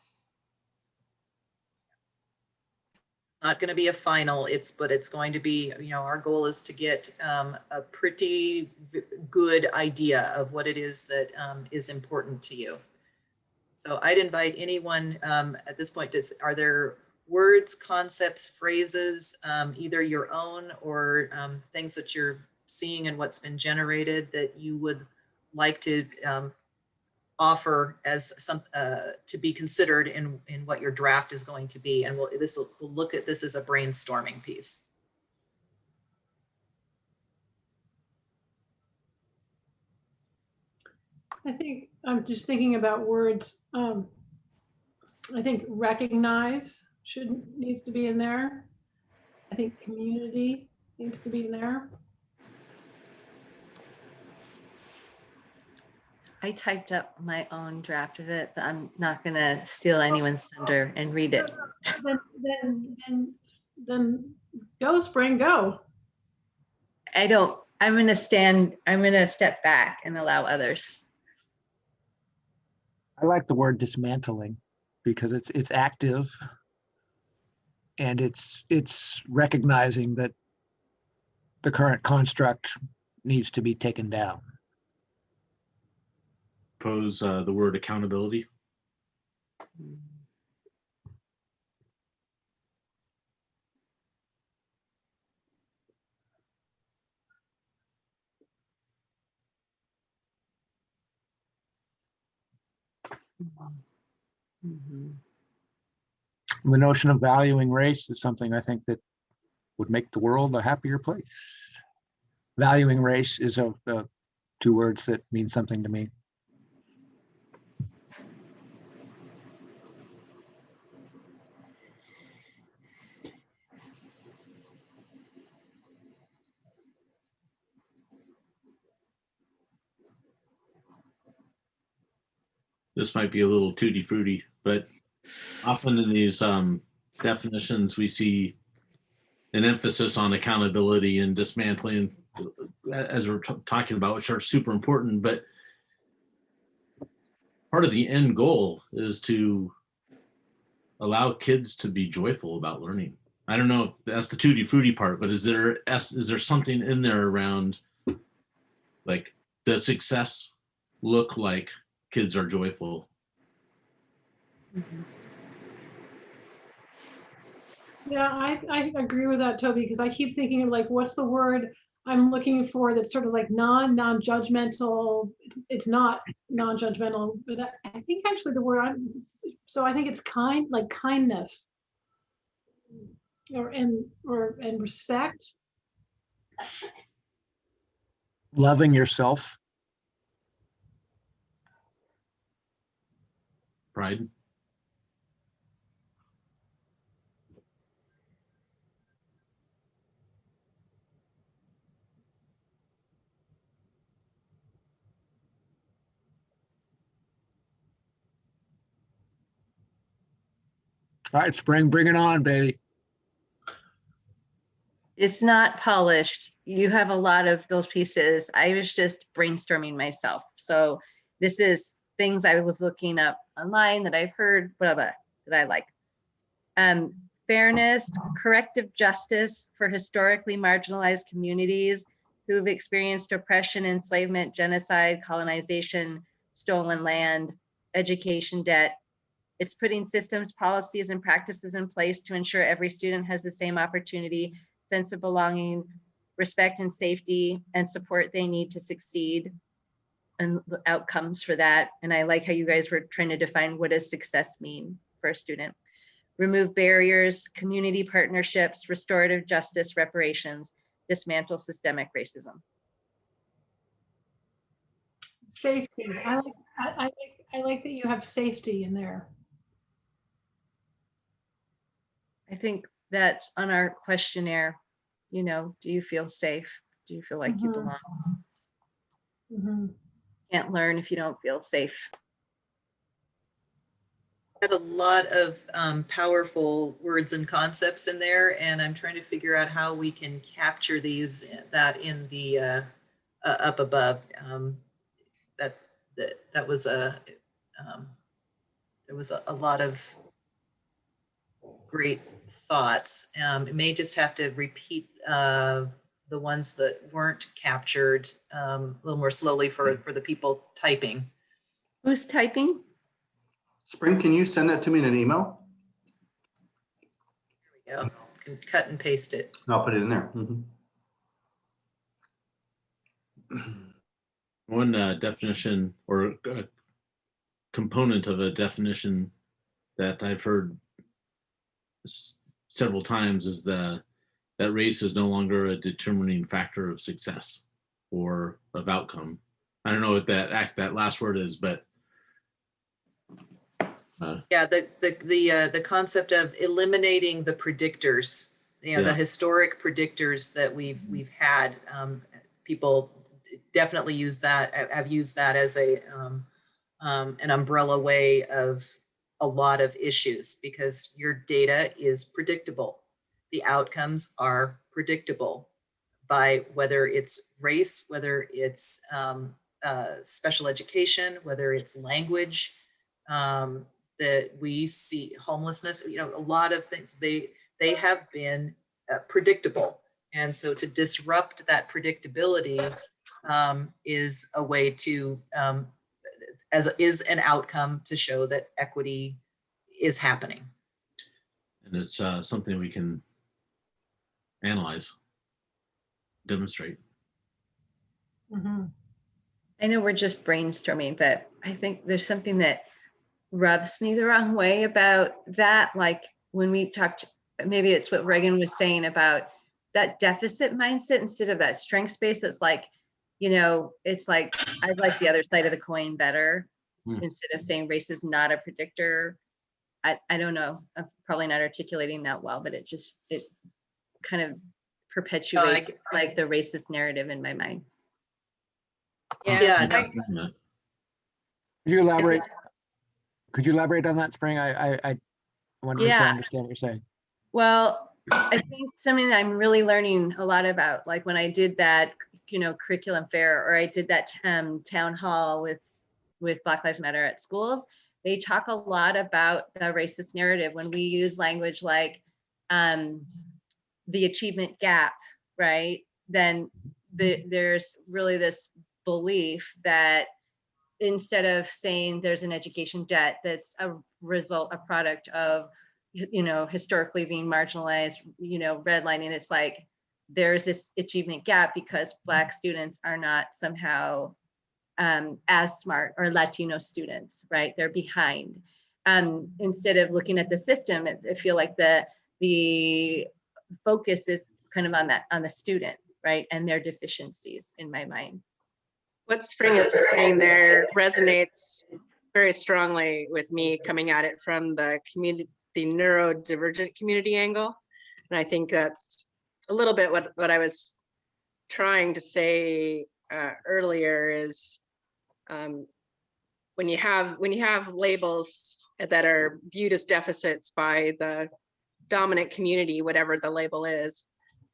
It's not going to be a final, but it's going to be, our goal is to get a pretty good idea of what it is that is important to you. So I'd invite anyone at this point, are there words, concepts, phrases, either your own or things that you're seeing and what's been generated that you would like to offer as some to be considered in what your draft is going to be? And we'll look at this as a brainstorming piece. I think I'm just thinking about words. I think recognize needs to be in there. I think community needs to be in there. I typed up my own draft of it, but I'm not gonna steal anyone's thunder and read it. Then go, Spring, go. I'm gonna step back and allow others. I like the word dismantling because it's active and it's recognizing that the current construct needs to be taken down. Pose the word accountability. Mhm. The notion of valuing race is something I think that would make the world a happier place. Valuing race is two words that mean something to me. This might be a little tutti frutti, but often in these definitions, we see an emphasis on accountability and dismantling, as we're talking about, which are super important. But part of the end goal is to allow kids to be joyful about learning. I don't know if that's the tutti frutti part, but is there something in there around, like, does success look like kids are joyful? Mhm. Yeah, I agree with that, Toby, because I keep thinking of like, what's the word I'm looking for that's sort of like non-judgmental. It's not non-judgmental, but I think actually the word I think it's like kindness and respect. Loving yourself. Pride. All right, Spring, bring it on, baby. It's not polished. You have a lot of those pieces. I was just brainstorming myself. So this is things I was looking up online that I've heard, blah, blah, that I like. Fairness, corrective justice for historically marginalized communities who've experienced oppression, enslavement, genocide, colonization, stolen land, education debt. It's putting systems, policies, and practices in place to ensure every student has the same opportunity, sense of belonging, respect and safety, and support they need to succeed, and the outcomes for that. And I like how you guys were trying to define what does success mean for a student. Remove barriers, community partnerships, restorative justice, reparations, dismantle systemic racism. Safety. I like that you have safety in there. I think that's on our questionnaire. You know, do you feel safe? Do you feel like you belong? Can't learn if you don't feel safe. Had a lot of powerful words and concepts in there, and I'm trying to figure out how we can capture that in the up above. That was there was a lot of great thoughts. It may just have to repeat the ones that weren't captured a little more slowly for the people typing. Who's typing? Spring, can you send that to me in an email? There we go. You can cut and paste it. I'll put it in there. One definition or component of a definition that I've heard several times is that race is no longer a determining factor of success or of outcome. I don't know what that last word is, but yeah, the concept of eliminating the predictors, the historic predictors that we've had, people definitely use that. I've used that as an umbrella way of a lot of issues, because your data is predictable. The outcomes are predictable by whether it's race, whether it's special education, whether it's language, that we see homelessness, you know, a lot of things, they have been predictable. And so to disrupt that predictability is a way to, is an outcome to show that equity is happening. And it's something we can analyze, demonstrate. I know we're just brainstorming, but I think there's something that rubs me the wrong way about that. Like when we talked, maybe it's what Reagan was saying about that deficit mindset instead of that strength space. It's like, you know, it's like, I like the other side of the coin better instead of saying race is not a predictor. I don't know, I'm probably not articulating that well, but it kind of perpetuates like the racist narrative in my mind. Yeah, no. Could you elaborate? Could you elaborate on that, Spring? I want to make sure I understand what you're saying. Well, I think something that I'm really learning a lot about, like when I did that, you know, curriculum fair, or I did that town hall with Black Lives Matter at schools, they talk a lot about the racist narrative when we use language like the achievement gap, right? Then there's really this belief that instead of saying there's an education debt that's a product of, you know, historically being marginalized, you know, redlining, it's like there's this achievement gap because Black students are not somehow as smart, or Latino students, right? They're behind. Instead of looking at the system, I feel like the focus is kind of on the student, right? And their deficiencies in my mind. What Spring is saying there resonates very strongly with me, coming at it from the neurodivergent community angle. And I think that's a little bit what I was trying to say earlier is when you have labels that are viewed as deficits by the dominant community, whatever the label is,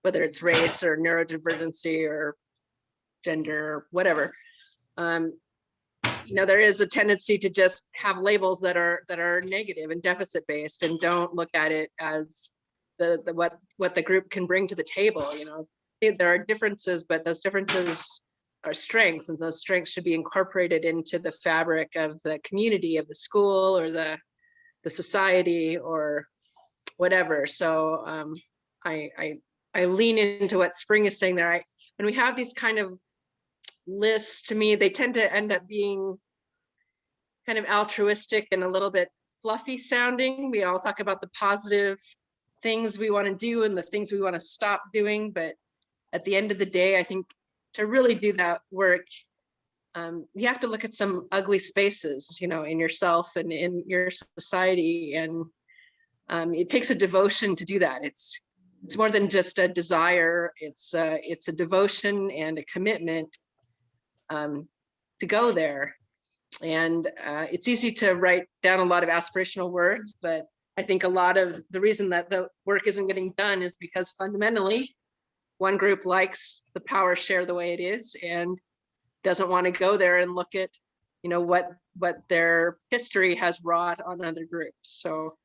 whether it's race or neurodivergency or gender or whatever, you know, there is a tendency to just have labels that are negative and deficit based, and don't look at it as what the group can bring to the table. You know, there are differences, but those differences are strengths, and those strengths should be incorporated into the fabric of the community, of the school, or the society, or whatever. So I lean into what Spring is saying there. When we have these kind of lists, to me, they tend to end up being kind of altruistic and a little bit fluffy sounding. We all talk about the positive things we want to do and the things we want to stop doing, but at the end of the day, I think to really do that work, you have to look at some ugly spaces, you know, in yourself and in your society, and it takes a devotion to do that. It's more than just a desire. It's a devotion and a commitment to go there. And it's easy to write down a lot of aspirational words, but I think a lot of the reason that the work isn't getting done is because fundamentally one group likes the power share the way it is and doesn't want to go there and look at, you know, what their history has wrought on other groups. So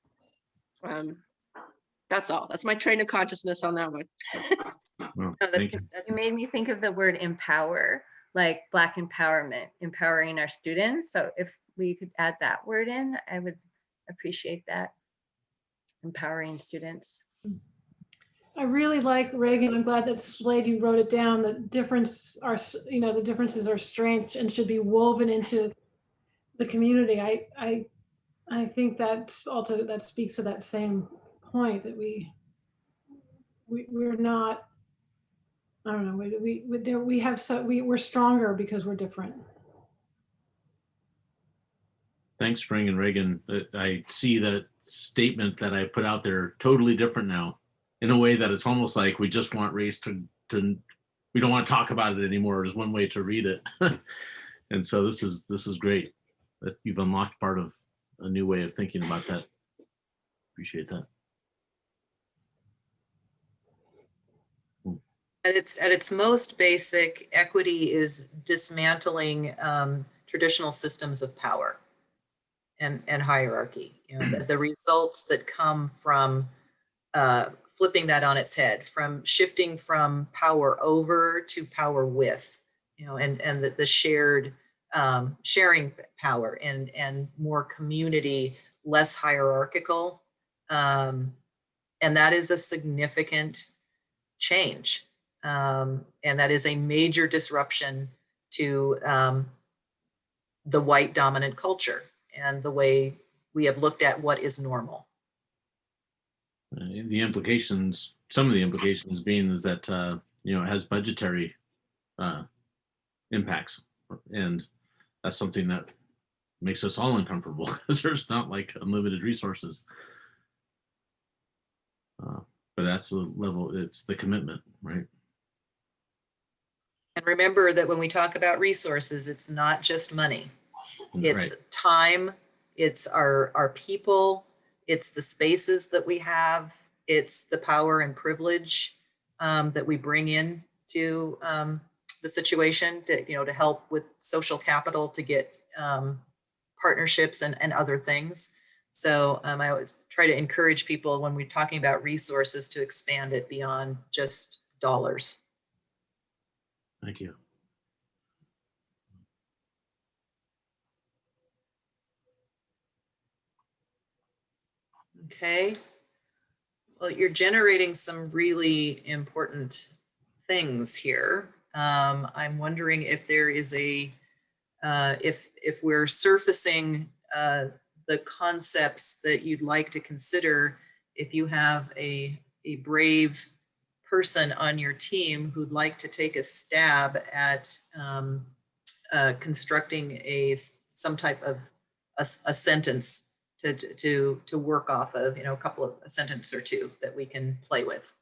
that's all. That's my train of consciousness on that one. Well, You made me think of the word empower, like Black empowerment, empowering our students. So if we could add that word in, I would appreciate that. Empowering students. I really like, Reagan, I'm glad that Slade, you wrote it down, that differences are strengths and should be woven into the community. I think that also, that speaks to that same point, that we're not, I don't know, we're stronger because we're different. Thanks, Spring and Reagan. I see that statement that I put out there totally different now, in a way that it's almost like we just want race to we don't want to talk about it anymore is one way to read it. And so this is great. You've unlocked part of a new way of thinking about that. Appreciate that. At its most basic, equity is dismantling traditional systems of power and hierarchy. You know, the results that come from flipping that on its head, from shifting from power over to power with, you know, and the shared sharing power and more community, less hierarchical, and that is a significant change. And that is a major disruption to the white dominant culture and the way we have looked at what is normal. The implications, some of the implications being is that, you know, it has budgetary impacts. And that's something that makes us all uncomfortable because there's not like unlimited resources. But that's the level, it's the commitment, right? And remember that when we talk about resources, it's not just money. It's right. Time, it's our people, it's the spaces that we have, it's the power and privilege that we bring in to the situation to, you know, to help with social capital, to get partnerships and other things. So I always try to encourage people when we're talking about resources to expand it beyond just dollars. Thank you. Okay. Well, you're generating some really important things here. I'm wondering if there is a, if we're surfacing the concepts that you'd like to consider, if you have a brave person on your team who'd like to take a stab at constructing some type of a sentence to work off of, you know, a sentence or two that we can play with.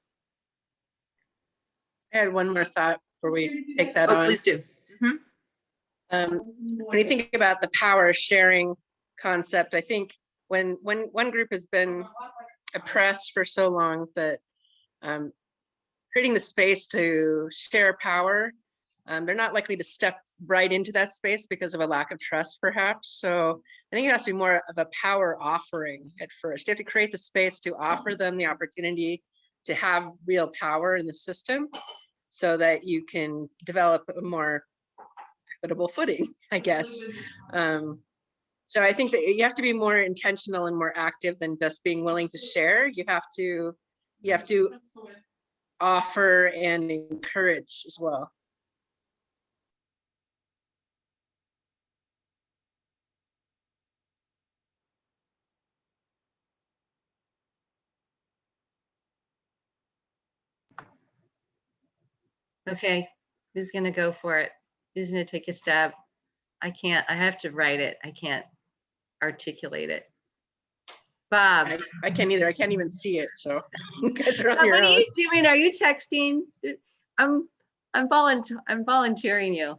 I had one more thought before we take that on. Please do. Mm-hmm. When you think about the power sharing concept, I think when one group has been oppressed for so long that creating the space to share power, they're not likely to step right into that space because of a lack of trust, perhaps. So I think it has to be more of a power offering at first. You have to create the space to offer them the opportunity to have real power in the system so that you can develop a more equitable footing, I guess. So I think that you have to be more intentional and more active than just being willing to share. You have to offer and encourage as well. Okay, who's gonna go for it? Who's gonna take a stab? I can't, I have to write it. I can't articulate it. Bob. I can't either. I can't even see it. So you guys are on Bob, your what own. are you doing? Are you texting? I'm volunteering you.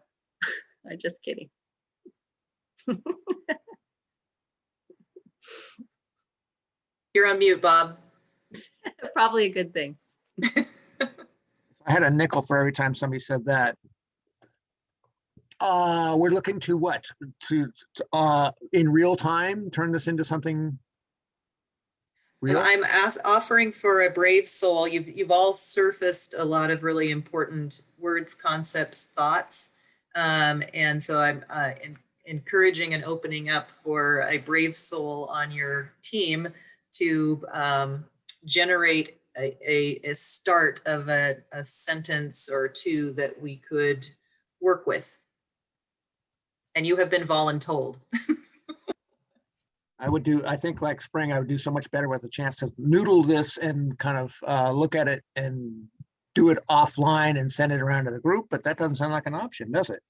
I'm just kidding. You're on mute, Bob. Probably a good thing. I had a nickel for every time somebody said that. We're looking to what? To in real time, turn this into something real? I'm offering for a brave soul. You've all surfaced a lot of really important words, concepts, thoughts. And so I'm encouraging and opening up for a brave soul on your team to generate a start of a sentence or two that we could work with. And you have been voluntold. I think like Spring, I would do so much better with a chance to noodle this and kind of look at it and do it offline and send it around to the group, but that doesn't sound like an option, does it?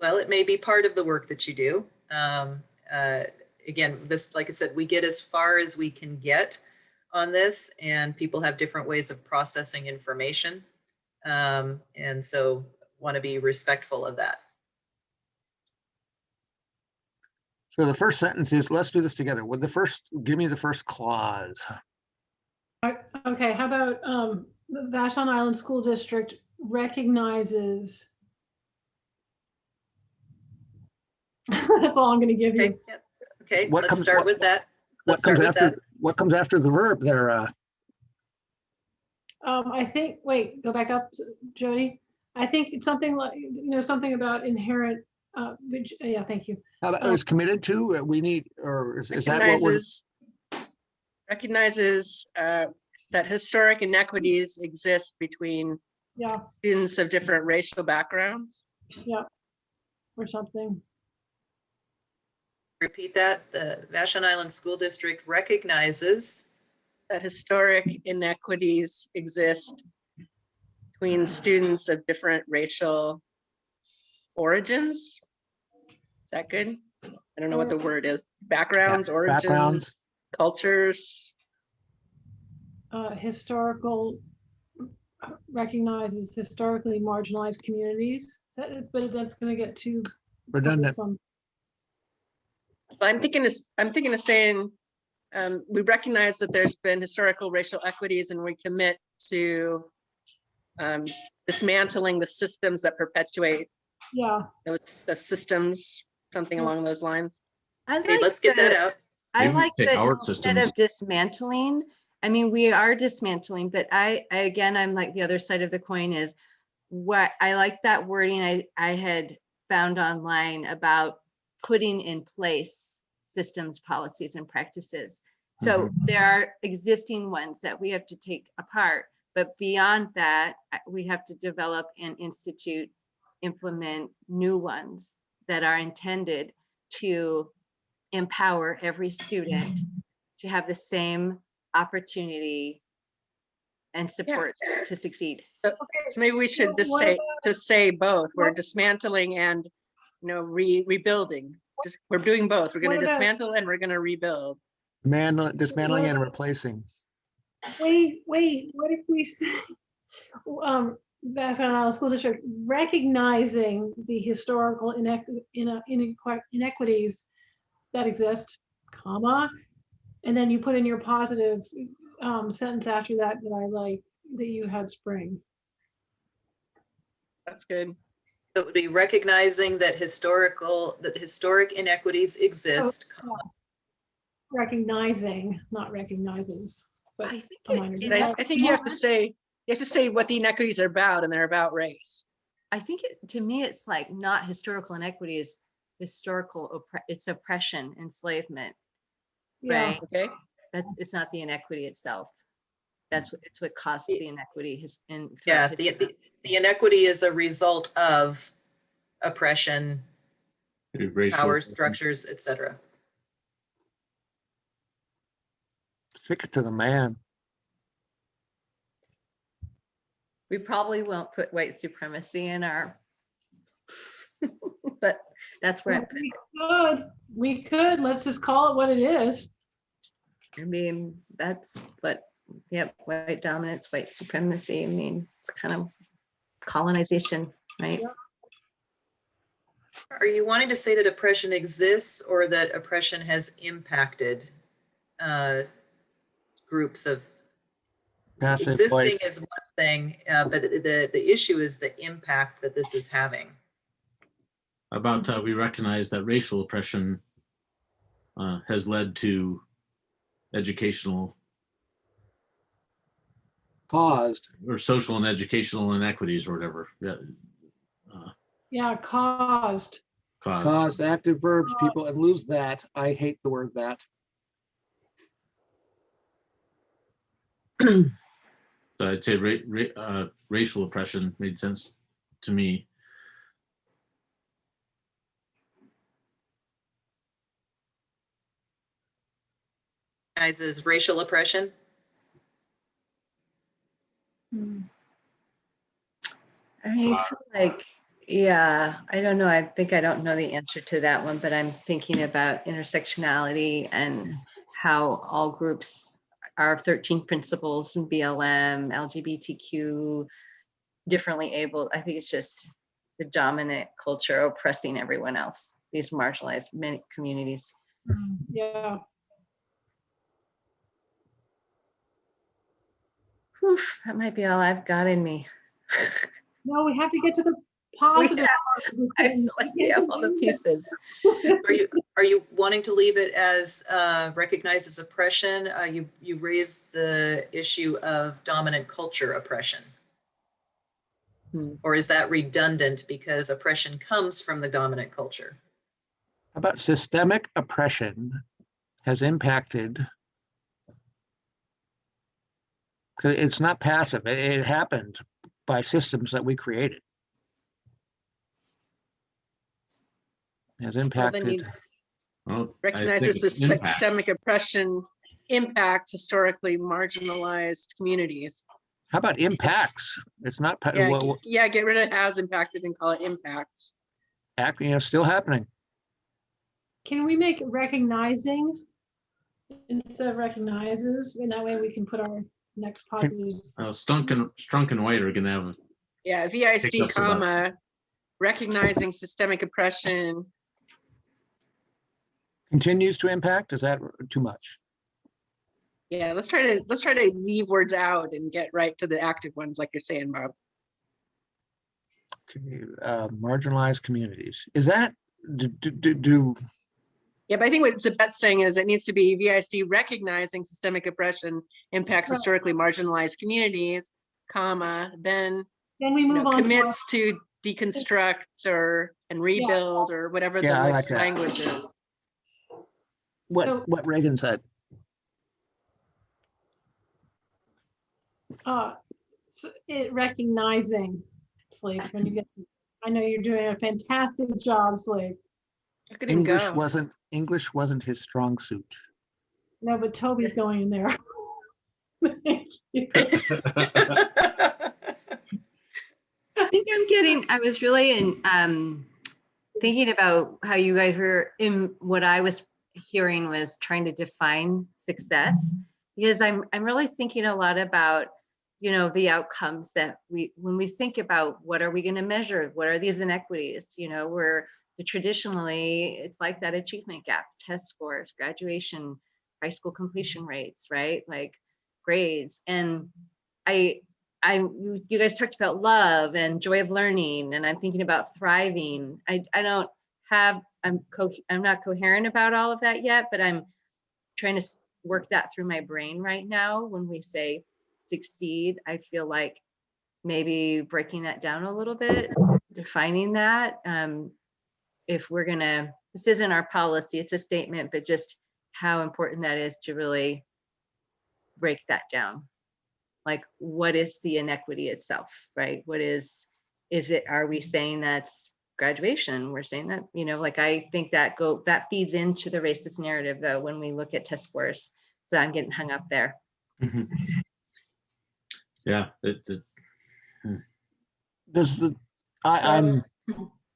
Well, it may be part of the work that you do. Again, this, like I said, we get as far as we can get on this, and people have different ways of processing information. And so want to be respectful of that. So the first sentence is, let's do this together. With the first, give me the first clause. Okay, how about the Vashon Island School District recognizes. That's all I'm going to give Okay, you. yeah. Okay, What let's comes- start what- with that. What Let's start comes with after, that. what comes after the verb there? I think, wait, go back up, Jody. I think it's something like, something about inherent, yeah, thank you. How about is committed to, we need, or is that what we're? Recognizes that historic inequities exist between Yeah, students of different racial backgrounds. yeah, or something. Repeat that. The Vashon Island School District recognizes That historic inequities exist between students of different racial origins. Is that good? I don't know what the word is. Backgrounds, origins, Backgrounds. cultures. Historical, recognizes historically marginalized communities. But that's going to get too Redundant. cumbersome. But I'm thinking of saying, we recognize that there's been historical racial equities and we commit to dismantling the systems that perpetuate Yeah, the systems, something along those lines. I okay, like let's get that the- out. I Maybe we like take that our instead systems. of dismantling, I mean, we are dismantling, but again, I'm like the other side of the coin is what I like that wording I had found online about putting in place systems, policies, and practices. So there are existing ones that we have to take apart, but beyond that, we have to develop and institute, implement new ones that are intended to empower every student to have the same opportunity and support to succeed. So maybe we should just say both. We're dismantling and rebuilding. We're doing both. We're going What to about- dismantle and we're going to rebuild. Dismantling and replacing. wait, what if we say, Vashon Island School District recognizing the historical inequities that exist, comma, and then you put in your positive sentence after that I like, that you had spring. That's good. It would be recognizing that historic inequities exist. Recognizing, not recognizes, but I think a minor it- detail. I think you have to say what the inequities are about, and they're about race. I think to me, it's like not historical inequity is historical, it's oppression, enslavement, Yeah. right? Okay. It's not the inequity itself. It's what caused the inequity. Yeah, the inequity is a result of oppression, Racial- power structures, etc. Stick it to the man. We probably won't put white supremacy in our, but that's where We could, let's just call it what it is. I mean, that's what, yep, white dominance, white supremacy. I mean, it's kind of colonization, right? Are you wanting to say that oppression exists or that oppression has impacted groups of Passive existing white. is one thing, but the issue is the impact that this is having. About we recognize that racial oppression has led to educational Caused. or social and educational inequities or whatever. Yeah, caused. Caused active verbs, people, and lose that. I hate the word that. So I'd say racial oppression made sense to me. Guys, is racial oppression? I feel like, yeah, I don't know. I think I don't know the answer to that one, but I'm thinking about intersectionality and how all groups, our 13 principles in BLM, LGBTQ, differently able. I think it's just the dominant culture oppressing everyone else, these marginalized many communities. Yeah. Whew, that might be all I've got in me. No, we have to get to the positive. I feel like we have all the pieces. Are you wanting to leave it as recognizes oppression? You raised the issue of dominant culture oppression. Or is that redundant because oppression comes from the dominant culture? How about systemic oppression has impacted, because it's not passive, it happened by systems that we created. Has impacted. Well, I Recognizes think the it's impact. systemic oppression impact historically marginalized communities. How about impacts? It's not, Yeah, get rid of has impacted and call it impacts. Still happening. Can we make recognizing instead of recognizes? And that way we can put our next positive. Strunk and White are gonna have. Yeah, Pick VISD, up for that. recognizing systemic oppression. Continues to impact. Is that too much? Yeah, let's try to leave words out and get right to the active ones, like you're saying, Bob. Marginalized communities. Is that Yeah, but I think what Zabet's saying is it needs to be VISD recognizing systemic oppression impacts historically marginalized communities, comma, then we move on commits to deconstruct and rebuild or whatever the next language is. What Reagan said. So it recognizing, Slade, when you get, I know you're doing a fantastic job, Slade. English wasn't his strong suit. No, but Toby's going in there. Thank you. I think I was really thinking about how you guys were what I was hearing was trying to define success, because I'm really thinking a lot about, the outcomes that when we think about what are we going to measure, what are these inequities, traditionally it's like that achievement gap, test scores, graduation, high school completion rates, right? Like grades. And you guys talked about love and joy of learning, and I'm thinking about thriving. I'm not coherent about all of that yet, but I'm trying to work that through my brain right now. When we say succeed, I feel like maybe breaking that down a little bit, defining that. If we're gonna, this isn't our policy, it's a statement, but just how important that is to really break that down. Like, what is the inequity itself, right? What is it, are we saying that's graduation? We're saying that, I think that feeds into the racist narrative though, when we look at test scores. So I'm getting hung up there. Mm-hmm. Yeah.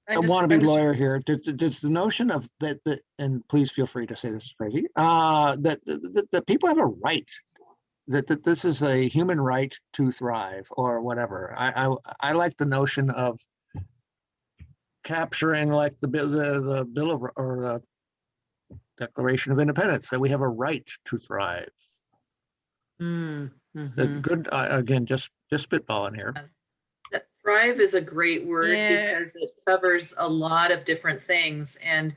I want to be lawyer here. Does the notion of that, and please feel free to say this is crazy, that people have a right, that this is a human right to thrive or whatever. I like the notion of capturing like the bill of, or the Declaration of Independence, that we have a right to thrive. Mm-hmm. Good, again, just spitballing here. That thrive is a great word because it covers a lot of different things, and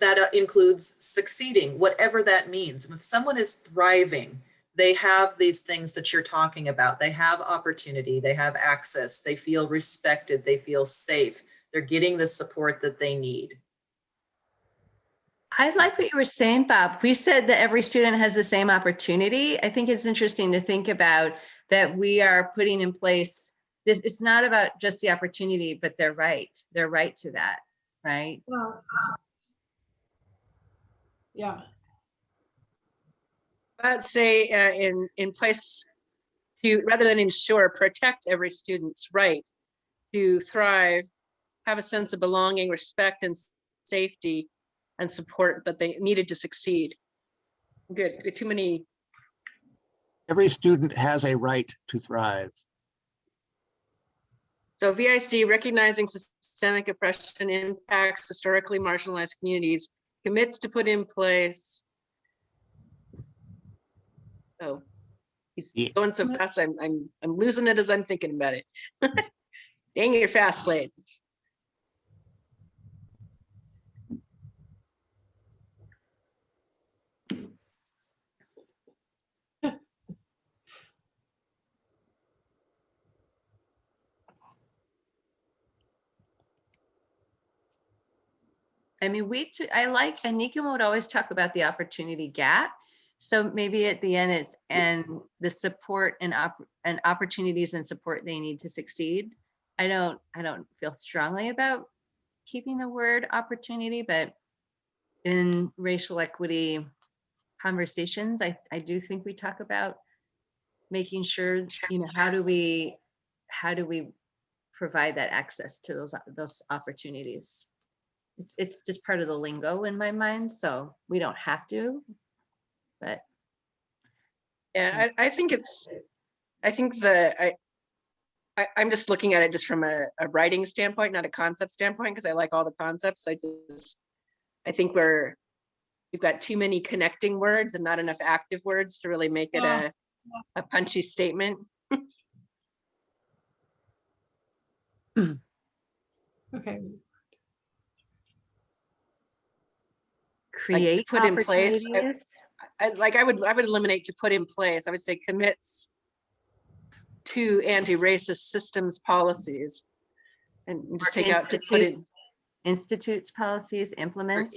that includes succeeding, whatever that means. If someone is thriving, they have these things that you're talking about. They have opportunity, they have access, they feel respected, they feel safe, they're getting the support that they need. I like what you were saying, Bob. We said that every student has the same opportunity. I think it's interesting to think about that we are putting in place this. It's not about just the opportunity, but they're right to that, right? Well, yeah. I'd say in place to, rather than ensure, protect every student's right to thrive, have a sense of belonging, respect, and safety, and support that they needed to succeed. Good. Too many. Every student has a right to thrive. So VISD, recognizing systemic oppression impacts historically marginalized communities, commits to put in place. Oh, he's going so fast. I'm losing it as I'm thinking about it. Dang, you're fast, Slade. I mean, I like, Anika would always talk about the opportunity gap. So maybe at the end it's, and the support and opportunities and support they need to succeed. I don't feel strongly about keeping the word opportunity, but in racial equity conversations, I do think we talk about making sure, you know, how do we provide that access to those opportunities. It's just part of the lingo in my mind, so we don't have to, but Yeah, I think I'm just looking at it just from a writing standpoint, not a concept standpoint, because I like all the concepts. I think we've got too many connecting words and not enough active words to really make it a punchy statement. Okay. create put in place, opportunities. I would eliminate to put in place. I would say commits to anti-racist systems policies, and just take out to put in. Institutes policies, implements,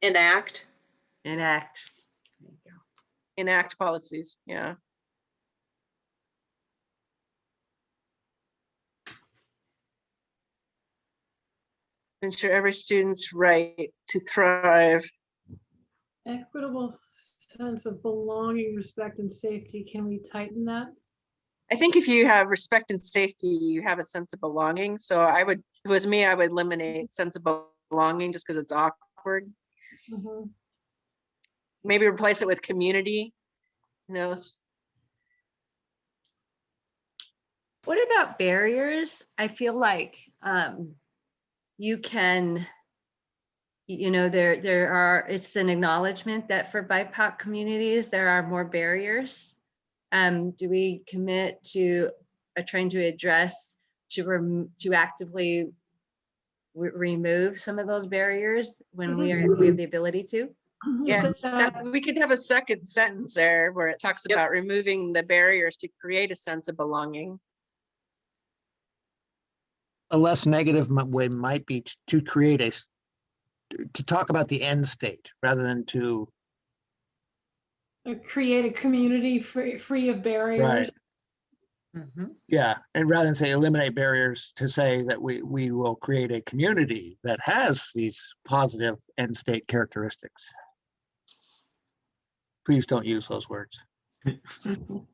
Enact. enact. There you go. Enact policies, yeah. Ensure every student's right to thrive. Equitable sense of belonging, respect, and safety. Can we tighten that? I think if you have respect and safety, you have a sense of belonging. So I would, if it was me, I would eliminate sense of belonging just because it's awkward. Mm-hmm. Maybe replace it with community, you know. What about barriers? I feel like you can, you know, there are, it's an acknowledgement that for BIPOC communities, there are more barriers. Do we commit to trying to address, to actively remove some of those barriers when we have the ability to? Yeah, we could have a second sentence there where it talks about removing the barriers to create a sense of belonging. A less negative way might be to create to talk about the end state rather than to create a community free of barriers. Right. Mm-hmm. Yeah, and rather than say eliminate barriers, to say that we will create a community that has these positive end state characteristics. Please don't use those words. So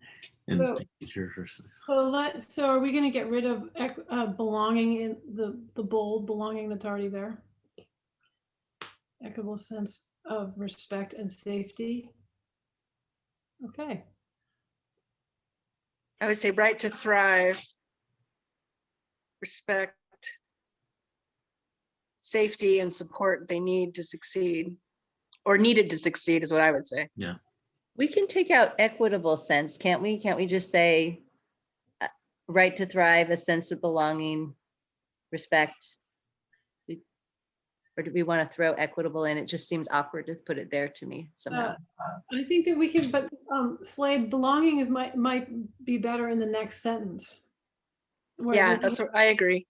are we going to get rid of belonging in the bold belonging that's already there? Equitable sense of respect and safety. Okay. I would say right to thrive, respect, safety, and support they need to succeed, or needed to succeed is what I would say. Yeah. We can take out equitable sense, can't we? Can't we just say right to thrive, a sense of belonging, respect? Or do we want to throw equitable in? It just seems awkward to put it there to me somehow. I think that we can, but Slade, belonging might be better in the next sentence. Yeah, that's what I agree.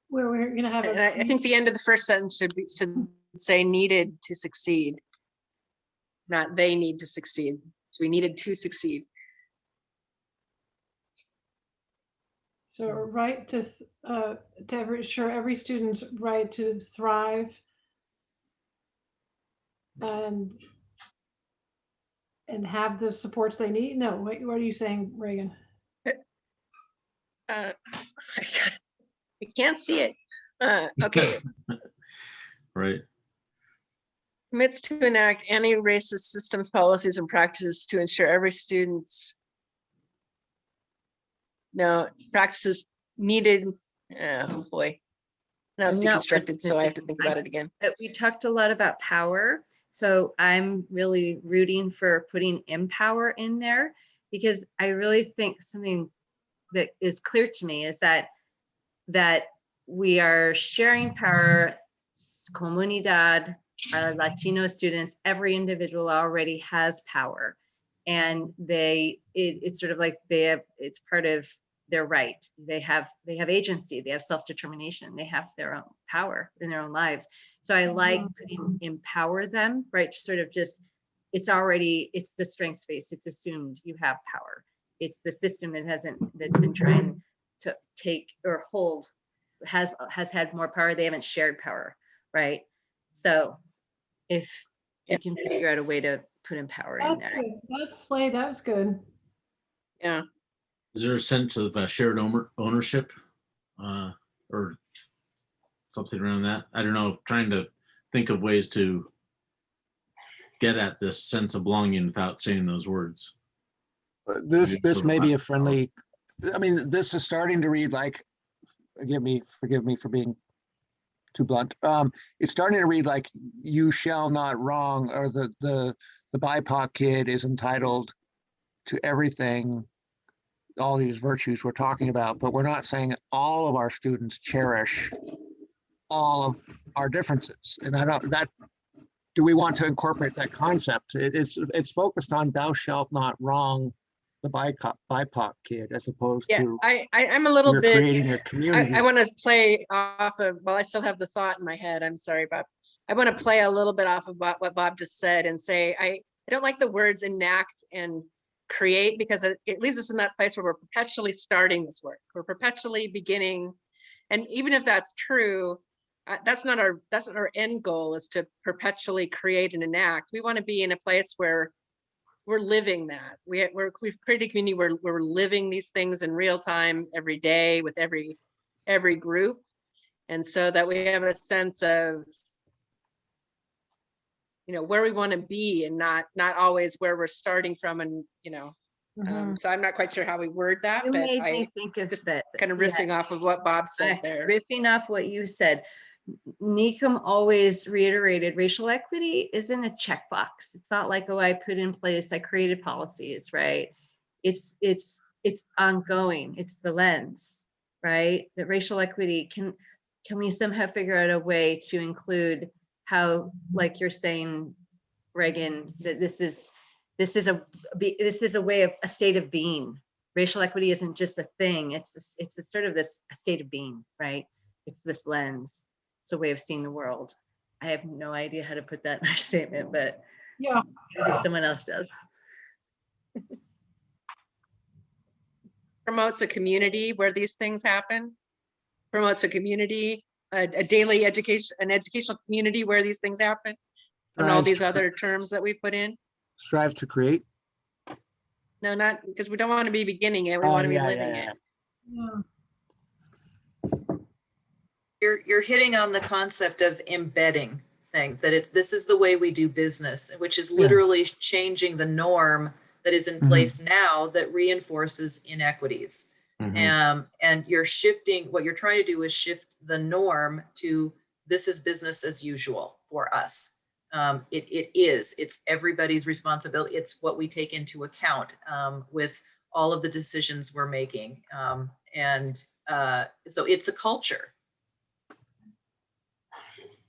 Where we're going to have I think the end of the first sentence should say needed to succeed, not they need to succeed. So we needed to succeed. So right to ensure every student's right to thrive and have the supports they need. No, what are you saying, Reagan? I can't see it. Okay. Right. Commits to enact anti-racist systems, policies, and practices to ensure every student's practices needed Yeah, oh boy. Now it's No, deconstructed, so I have to think about it again. We talked a lot about power. So I'm really rooting for putting empower in there, because I really think something that is clear to me is that we are sharing power. Comunidad, our Latino students, every individual already has power, and it's sort of like it's part of their right. They have agency, they have self-determination, they have their own power in their own lives. So I like putting empower them, right? Sort of just, it's the strength space. It's assumed you have power. It's the system that's been trying to take or hold, has had more power. They haven't shared power, right? So if you can figure out a way to put empower in there. Good. That's Slade. That was good. Yeah. Is there a sense of shared ownership or something around that? I don't know, trying to think of ways to get at this sense of belonging without saying those words. This may be a friendly, I mean, this is starting to read like, forgive me for being too blunt. It's starting to read like you shall not wrong, or the BIPOC kid is entitled to everything, all these virtues we're talking about, but we're not saying all of our students cherish all of our differences. And do we want to incorporate that concept? It's focused on thou shalt not wrong the BIPOC kid, as opposed to I'm a little we're bit creating a community. I want to play off of, well, I still have the thought in my head. I'm sorry, Bob. I want to play a little bit off of what Bob just said and say, I don't like the words enact and create, because it leaves us in that place where we're perpetually starting this work. We're perpetually beginning. And even if that's true, that's not our end goal, is to perpetually create and enact. We want to be in a place where we're living that. We've created a community where we're living these things in real time every day with every group. And so that we have a sense of, where we want to be, and not always where we're starting from. And, so I'm not quite sure how we word that, You but made I me think of just that. kind of riffing off of what Bob said there. Riffing off what you said. Nikum always reiterated racial equity isn't a checkbox. It's not like, oh, I put in place, I created policies, right? It's ongoing. It's the lens, right? That racial equity can we somehow figure out a way to include how, like you're saying, Reagan, that this is a way of a state of being. Racial equity isn't just a thing. It's a sort of a state of being, right? It's this lens. It's a way of seeing the world. I have no idea how to put that in our statement, but yeah, maybe someone else does. Promotes a community where these things happen. Promotes a community, a daily education, an educational community where these things happen. And all these other terms that we put in. Strive to create. No, not because we don't want to be beginning it. We want to be living it. yeah. You're hitting on the concept of embedding things, that this is the way we do business, which is literally changing the norm that is in place now that reinforces inequities. And you're shifting, what you're trying to do is shift the norm to this is business as usual for us. It's everybody's responsibility. It's what we take into account with all of the decisions we're making. So it's a culture.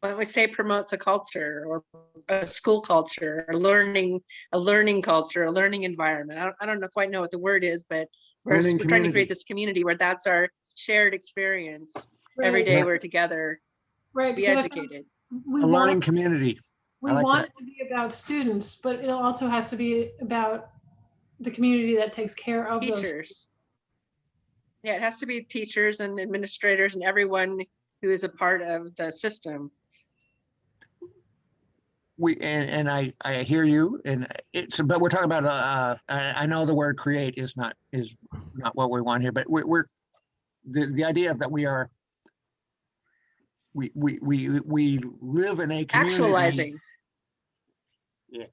When we say promotes a culture, or a school culture, or a learning culture, a learning environment. I don't quite know what the word is, but we're trying to create this community where that's our shared experience. Right. Every day we're together, right? Be educated. A learning community. We want it to be about students, but it also has to be about the community that takes care of teachers. Yeah, it has to be teachers and administrators and everyone who is a part of the system. I hear you, and but we're talking about I know the word create is not what we want here, but we're the idea of that we live in a community. Actualizing. Yeah.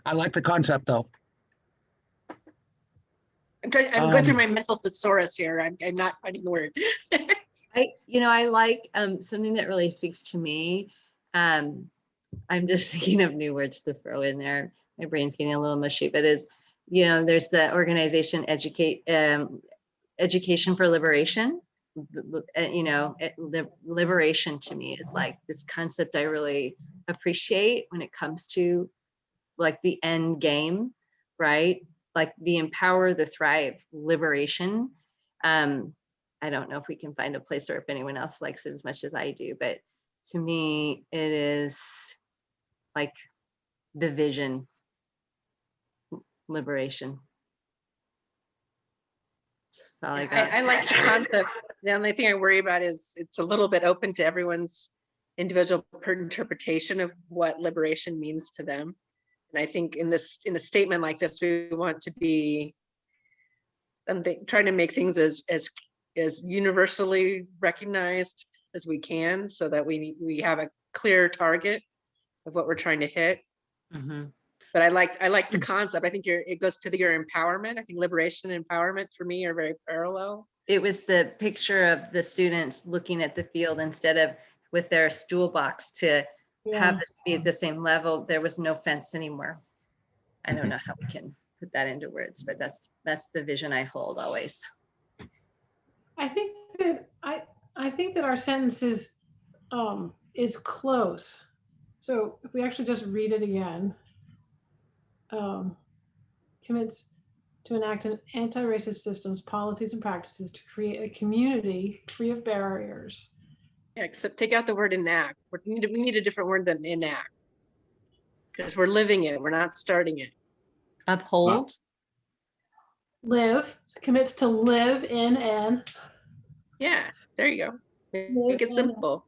I like the concept though. I'm going through my mental thesaurus here. I'm not finding the word. I like something that really speaks to me. I'm just thinking of new words to throw in there. My brain's getting a little mushy, but there's the organization Education for Liberation. Liberation to me is like this concept I really appreciate when it comes to like the end game, right? Like the empower, the thrive, liberation. I don't know if we can find a place or if anyone else likes it as much as I do, but to me, it is like the vision, liberation. That's all I got. I like the concept. The only thing I worry about is it's a little bit open to everyone's individual interpretation of what liberation means to them. And I think in a statement like this, we want to be trying to make things as universally recognized as we can, so that we have a clear target of what we're trying to hit. Mm-hmm. But I like the concept. I think it goes to your empowerment. I think liberation and empowerment for me are very parallel. It was the picture of the students looking at the field instead of with their stool box to have this be at the same level. There was no fence anymore. I don't know how we can put that into words, but that's the vision I hold always. I think that our sentence is close. So if we actually just read it again, commits to enact an anti-racist systems, policies, and practices to create a community free of barriers. Yeah, except take out the word enact. We need a different word than enact, because we're living it. We're not starting it. Uphold. Live, commits to live in and. Yeah, there you go. Make it simple.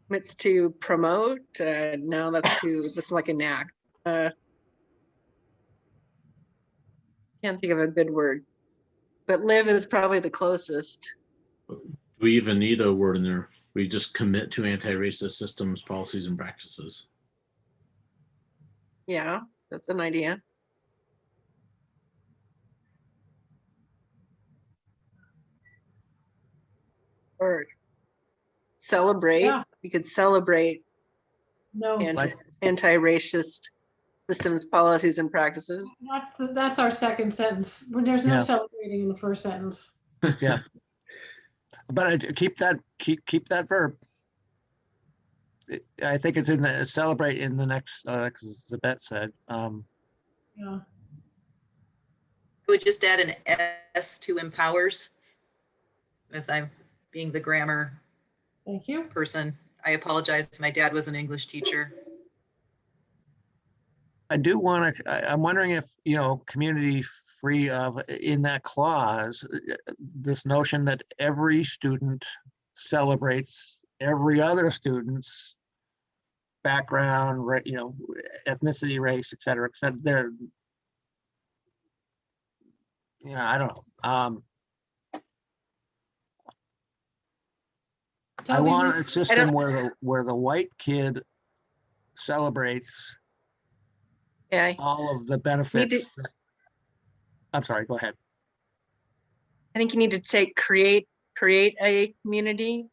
Commits to promote. Now that's like enact. Can't think of a good word, but live is probably the closest. Do we even need a word in there? We just commit to anti-racist systems, policies, and practices. Yeah, that's an idea. Or celebrate. Yeah. You could celebrate anti-racist systems, policies, and practices. That's our second sentence. There's no celebrating in the first sentence. Yeah. But keep that verb. I think it's in the celebrate in the next, because Zabet said. Yeah. We just add an S to empowers, as I'm being the grammar Thank you. person. I apologize. My dad was an English teacher. I do want to, I'm wondering if, community free of, in that clause, this notion that every student celebrates every other student's background, ethnicity, race, et cetera, they're, I don't know. I want a system where the white kid celebrates all of the benefits. I'm sorry, go ahead. I think you need to say create a community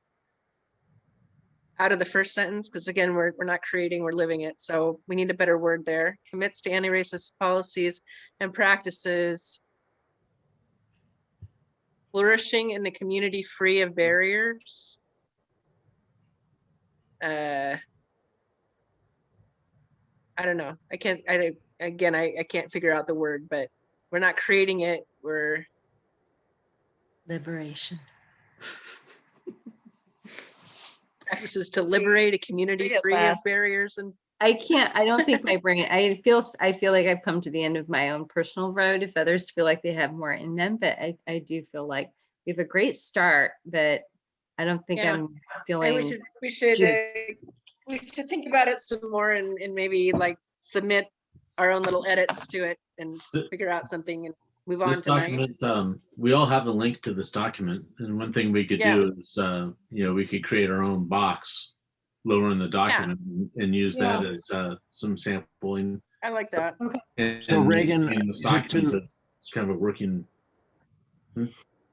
out of the first sentence, because again, we're not creating, we're living it. So we need a better word there. Commits to anti-racist policies and practices, flourishing in the community free of barriers. I don't know. I can't figure out the word, but we're not creating it. We're liberation. Practices to liberate a community free of barriers. And I don't think my brain, I feel like I've come to the end of my own personal road. If others feel like they have more in them, but I do feel like we have a great start, but I don't think I'm feeling. We should think about it some more and maybe like submit our own little edits to it and figure out something and move on tonight. We all have a link to this document, and one thing we could do is, we could create our own box lower in the document and use that Yeah. as some sampling. I like that. And, So Reagan, and this to- document is kind of a working.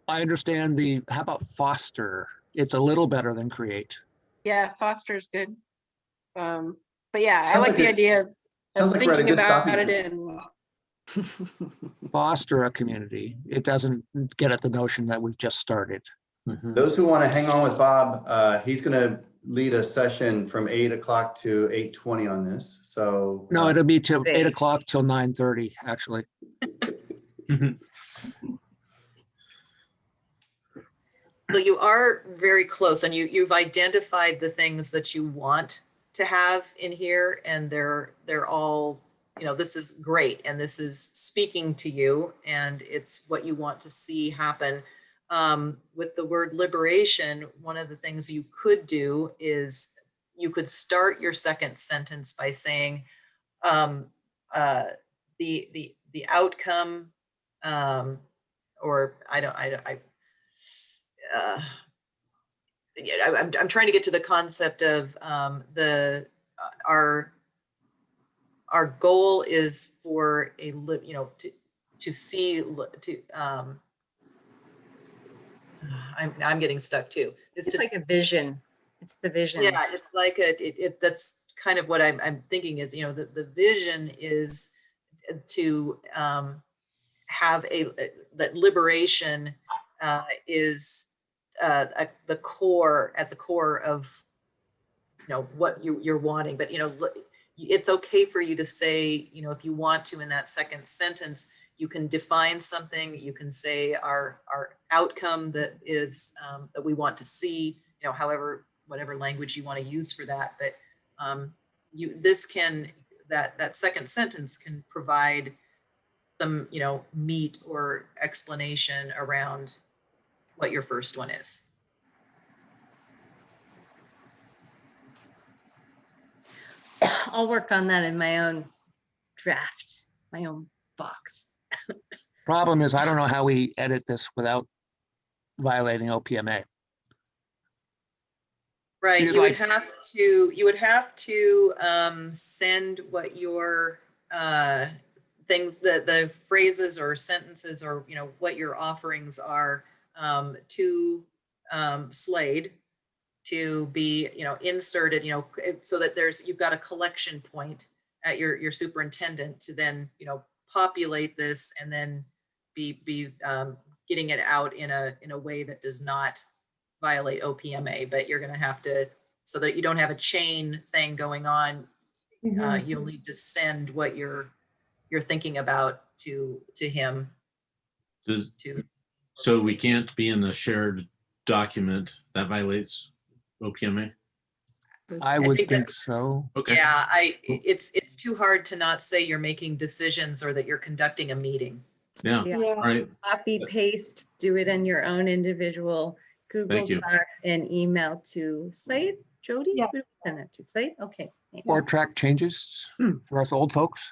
I understand how about foster? It's a little better than create. Yeah, foster's good. But yeah, I Sounds like like the a- idea of sounds like we're at a thinking good about stopping it point. and Foster a community. It doesn't get at the notion that we've just started. Mhm. Those who want to hang on with Bob, he's going to lead a session from 8 o'clock to 8:20 on this. So No, it'll be till Vague. 8 o'clock till 9:30, actually. So you are very close, and you've identified the things that you want to have in here, and they're all, this is great, and this is speaking to you, and it's what you want to see happen. With the word liberation, one of the things you could do is you could start your second sentence by saying the outcome, or I'm trying to get to the concept of our goal is for to see I'm getting stuck too. It's like a vision. It's the vision. Yeah, it's like that's kind of what I'm thinking is, the vision is to have that liberation is at the core of what you're wanting. But it's okay for you to say, if you want to, in that second sentence, you can define something. You can say our outcome that is that we want to see, however, whatever language you want to use for that. But that second sentence can provide some meat or explanation around what your first one is. I'll work on that in my own draft, my own box. Problem is, I don't know how we edit this without violating OPMA. Right, You'd you would like- have to send what your things, the phrases or sentences or what your offerings are to Slade to be inserted, so that you've got a collection point at your superintendent to then populate this and then be getting it out in a way that does not violate OPMA. But you're going to have to, so that you don't have a chain thing going on, you'll need to send what you're thinking about to him. So we can't be in the shared document that violates OPMA? I would think think that- so. Okay. Yeah, it's too hard to not say you're making decisions or that you're conducting a meeting. Yeah. Yeah. All right. Copy, paste, do it in your own individual Google Thank you. Doc and email to Slade, Jody? Yeah. Who do we send it to? Slade? Okay. Or track changes for us old folks.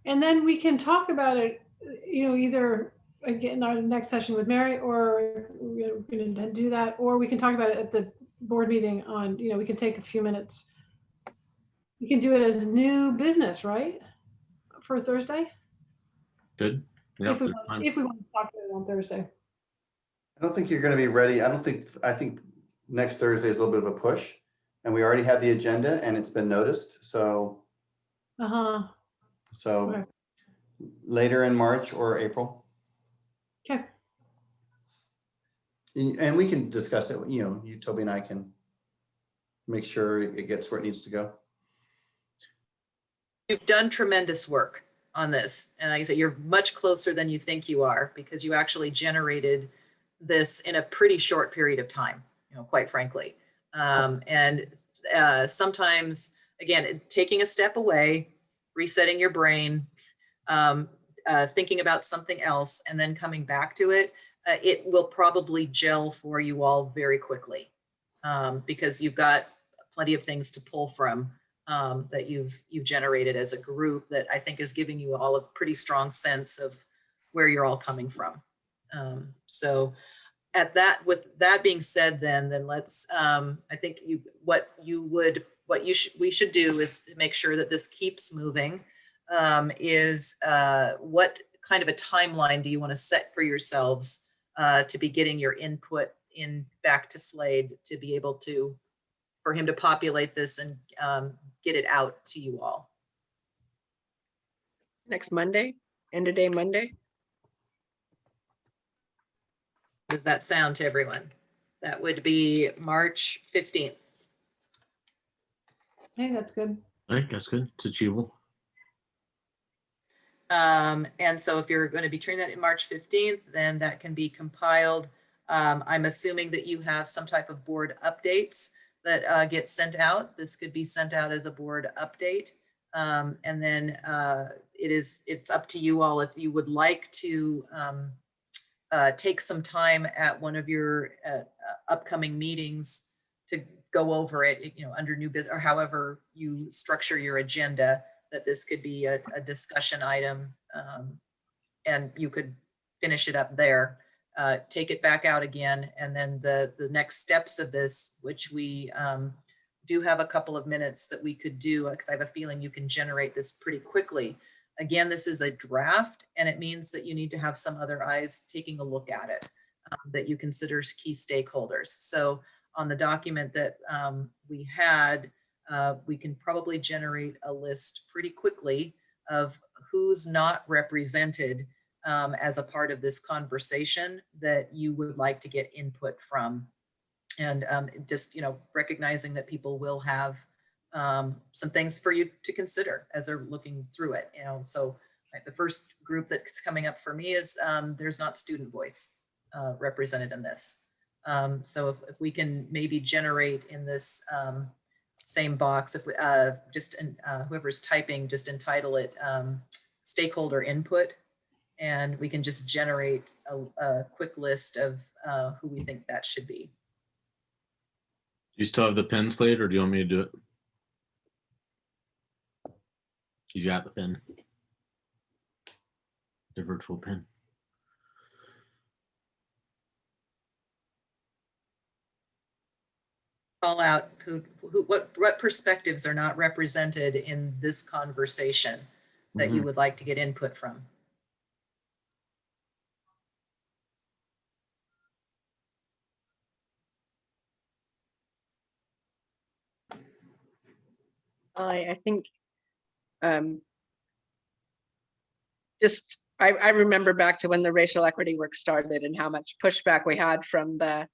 And then we can talk about it, either again, our next session with Mary, or we're going to do that, or we can talk about it at the board meeting on, we can take a few minutes. We can do it as new business, right? For Thursday? Good. Yeah, If we that's fine. want to talk about it on Thursday. I don't think you're going to be ready. I think next Thursday is a little bit of a push, and we already have the agenda and it's been noticed. So Okay. later in March or April. Okay. And we can discuss it, you, Toby, and I can make sure it gets where it needs to go. You've done tremendous work on this. And like I said, you're much closer than you think you are, because you actually generated this in a pretty short period of time, quite frankly. And sometimes, again, taking a step away, resetting your brain, thinking about something else, and then coming back to it, it will probably gel for you all very quickly, because you've got plenty of things to pull from that you've generated as a group that I think is giving you all a pretty strong sense of where you're all coming from. So with that being said, then let's, I think we should do is make sure that this keeps moving. What kind of a timeline do you want to set for yourselves to be getting your input in back to Slade to be able to, for him to populate this and get it out to you all? Next Monday, end of day Monday. Does that sound to everyone? That would be March 15th. Hey, that's good. I think that's good. It's achievable. And so if you're going to be treating that in March 15th, then that can be compiled. I'm assuming that you have some type of board updates that get sent out. This could be sent out as a board update. And then it's up to you all if you would like to take some time at one of your upcoming meetings to go over it, under new business or however you structure your agenda, that this could be a discussion item, and you could finish it up there, take it back out again. And then the next steps of this, which we do have a couple of minutes that we could do, because I have a feeling you can generate this pretty quickly. Again, this is a draft, and it means that you need to have some other eyes taking a look at it that you consider key stakeholders. So on the document that we had, we can probably generate a list pretty quickly of who's not represented as a part of this conversation that you would like to get input from. And just, recognizing that people will have some things for you to consider as they're looking through it. So the first group that's coming up for me is there's not student voice represented in this. So if we can maybe generate in this same box, if we whoever's typing, just entitle it stakeholder input, and we can just generate a quick list of who we think that should be. Do you still have the pen, Slade, or do you want me to do it? You got the pen. The virtual pen. Call out what perspectives are not represented in this conversation that you would like to get input from. I think I remember back to when the racial equity work started and how much pushback we had from the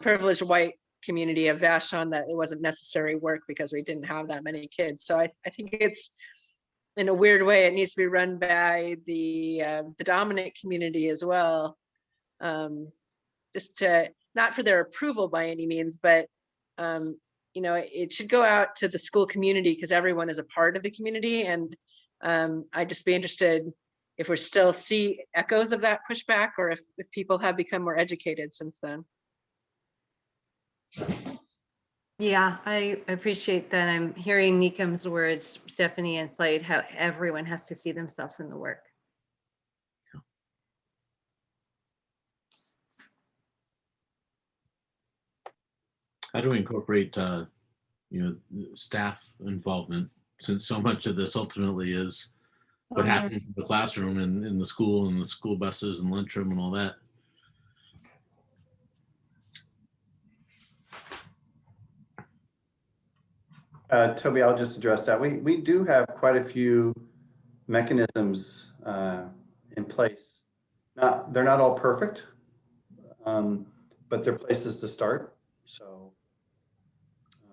privileged white community of Vashon that it wasn't necessary work because we didn't have that many kids. So I think it's, in a weird way, it needs to be run by the dominant community as well, just to, not for their approval by any means, but it should go out to the school community because everyone is a part of the community. And I'd just be interested if we still see echoes of that pushback, or if people have become more educated since then. Yeah, I appreciate that. I'm hearing Nikam's words, Stephanie and Slade, how everyone has to see themselves in the work. How do we incorporate, staff involvement, since so much of this ultimately is what happens in the classroom and in the school and the school buses and lunchroom and all that? Toby, I'll just address that. We do have quite a few mechanisms in place. They're not all perfect, but they're places to start. So,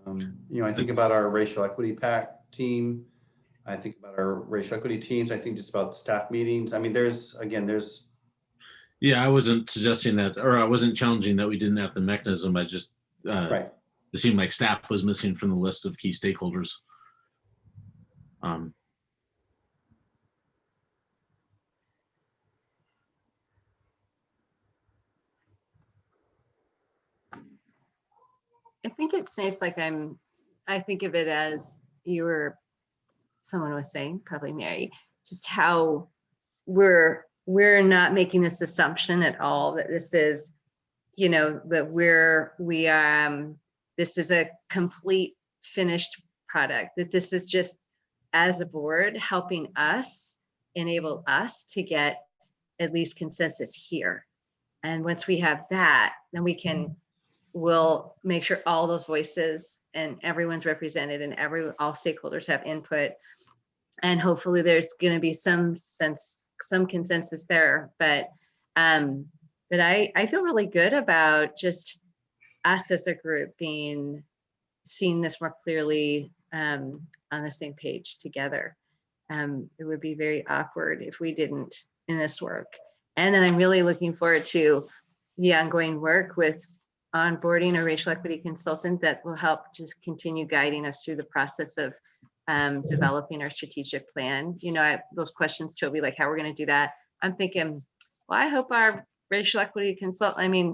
I think about our racial equity PAC team. I think about our racial equity teams. I think just about staff meetings. I mean, there's. Yeah, I wasn't suggesting that, or I wasn't challenging that we didn't have the mechanism. I just, Right. It seemed like staff was missing from the list of key stakeholders. I think it's nice, I think of it as someone was saying, probably Mary, just how we're not making this assumption at all that this is you know, that this is a complete finished product, that this is just as a board helping us enable us to get at least consensus here. And once we have that, then we'll make sure all those voices and everyone's represented and all stakeholders have input. And hopefully there's going to be some consensus there. But I feel really good about just us as a group seeing this more clearly on the same page together. It would be very awkward if we didn't in this work. And then I'm really looking forward to the ongoing work with onboarding a racial equity consultant that will help just continue guiding us through the process of developing our strategic plan. You know, those questions, Toby, like how we're going to do that. I'm thinking, well, I hope our racial equity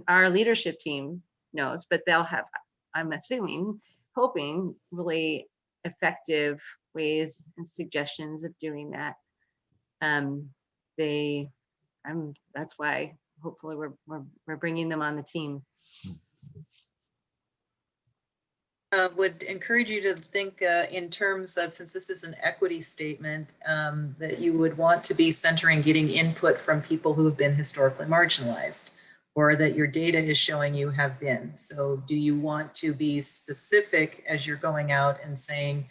our leadership team knows, but they'll have, I'm assuming, hoping, really effective ways and suggestions of doing that. That's why hopefully we're bringing them on the team. Would encourage you to think in terms of, since this is an equity statement, that you would want to be centering getting input from people who have been historically marginalized, or that your data is showing you have been. So do you want to be specific as you're going out and saying,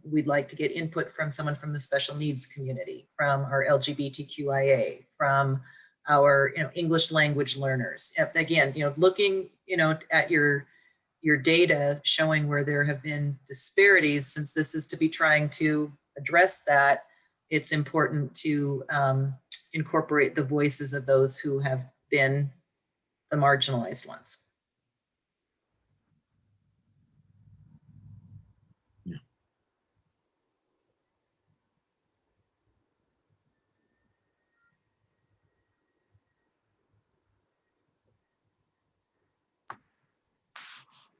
we'd like to get input from someone from the special needs community, from our LGBTQIA, from our English language learners? Again, looking at your data showing where there have been disparities, since this is to be trying to address that, it's important to incorporate the voices of those who have been the marginalized ones. Yeah.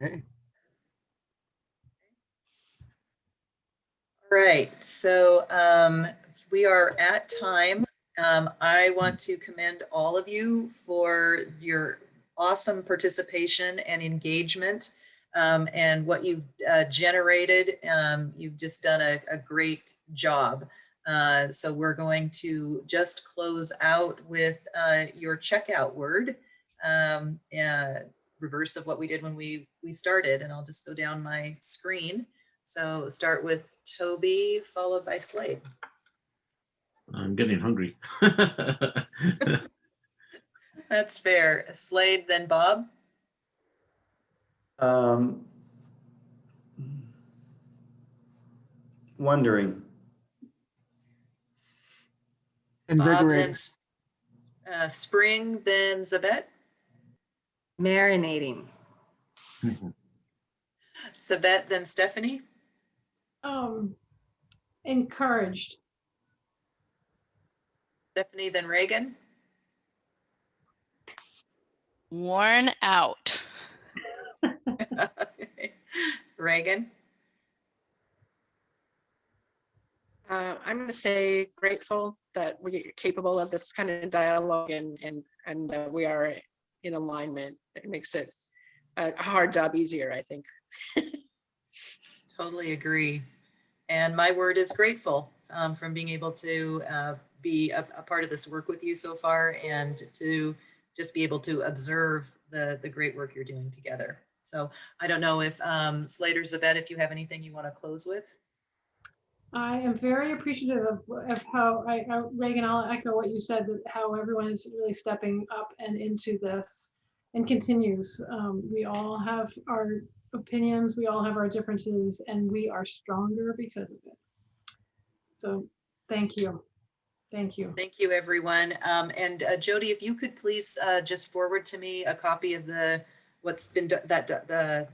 Okay. All right, so we are at time. I want to commend all of you for your awesome participation and engagement, and what you've generated. You've just done a great job. So we're going to just close out with your checkout word, reverse of what we did when we started, and I'll just go down my screen. So start with Toby, followed by Slade. I'm getting hungry. That's fair. Slade, then Bob. Wondering. Bob, then Invigorating. Spring, then Zabet. Marinating. Zabet, then Stephanie. Encouraged. Stephanie, then Reagan. Worn out. Reagan. I'm going to say grateful that we're capable of this kind of dialogue and we are in alignment. It makes it a hard job easier, I think. Totally agree. And my word is grateful, from being able to be a part of this work with you so far, and to just be able to observe the great work you're doing together. So I don't know if Slade or Zabet, if you have anything you want to close with. I am very appreciative of how, Reagan, I'll echo what you said, that how everyone is really stepping up and into this and continues. We all have our opinions, we all have our differences, and we are stronger because of it. So thank you. Thank you. Thank you, everyone. And Jody, if you could please just forward to me a copy of what's been the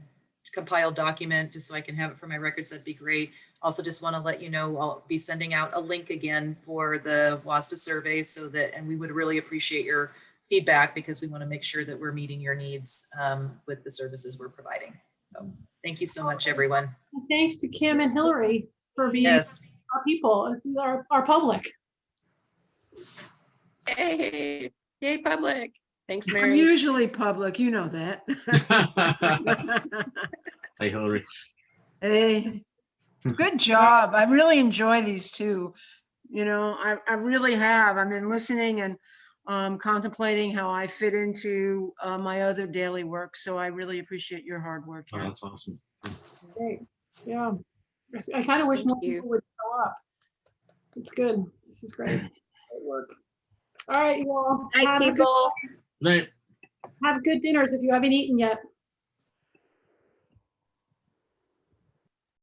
compiled document, just so I can have it for my records, that'd be great. Also, just want to let you know, I'll be sending out a link again for the WASDA survey, and we would really appreciate your feedback, because we want to make sure that we're meeting your needs with the services we're providing. So thank you so much, everyone. And thanks to Kim and Hillary for being Yes. our people, our public. Hey, yay, public. Thanks, I'm Mary. usually public, you know that. Hi, Hillary. Hey, good job. I really enjoy these two. You know, I really have. I've been listening and contemplating how I fit into my other daily work. So I really appreciate your hard work Oh, here. that's awesome. Great. Yeah. I kind of wish Thank more you. people would show up. It's good. This is great. Great work. All right, you all. Hi, people. Good night. Have good dinners if you haven't eaten yet.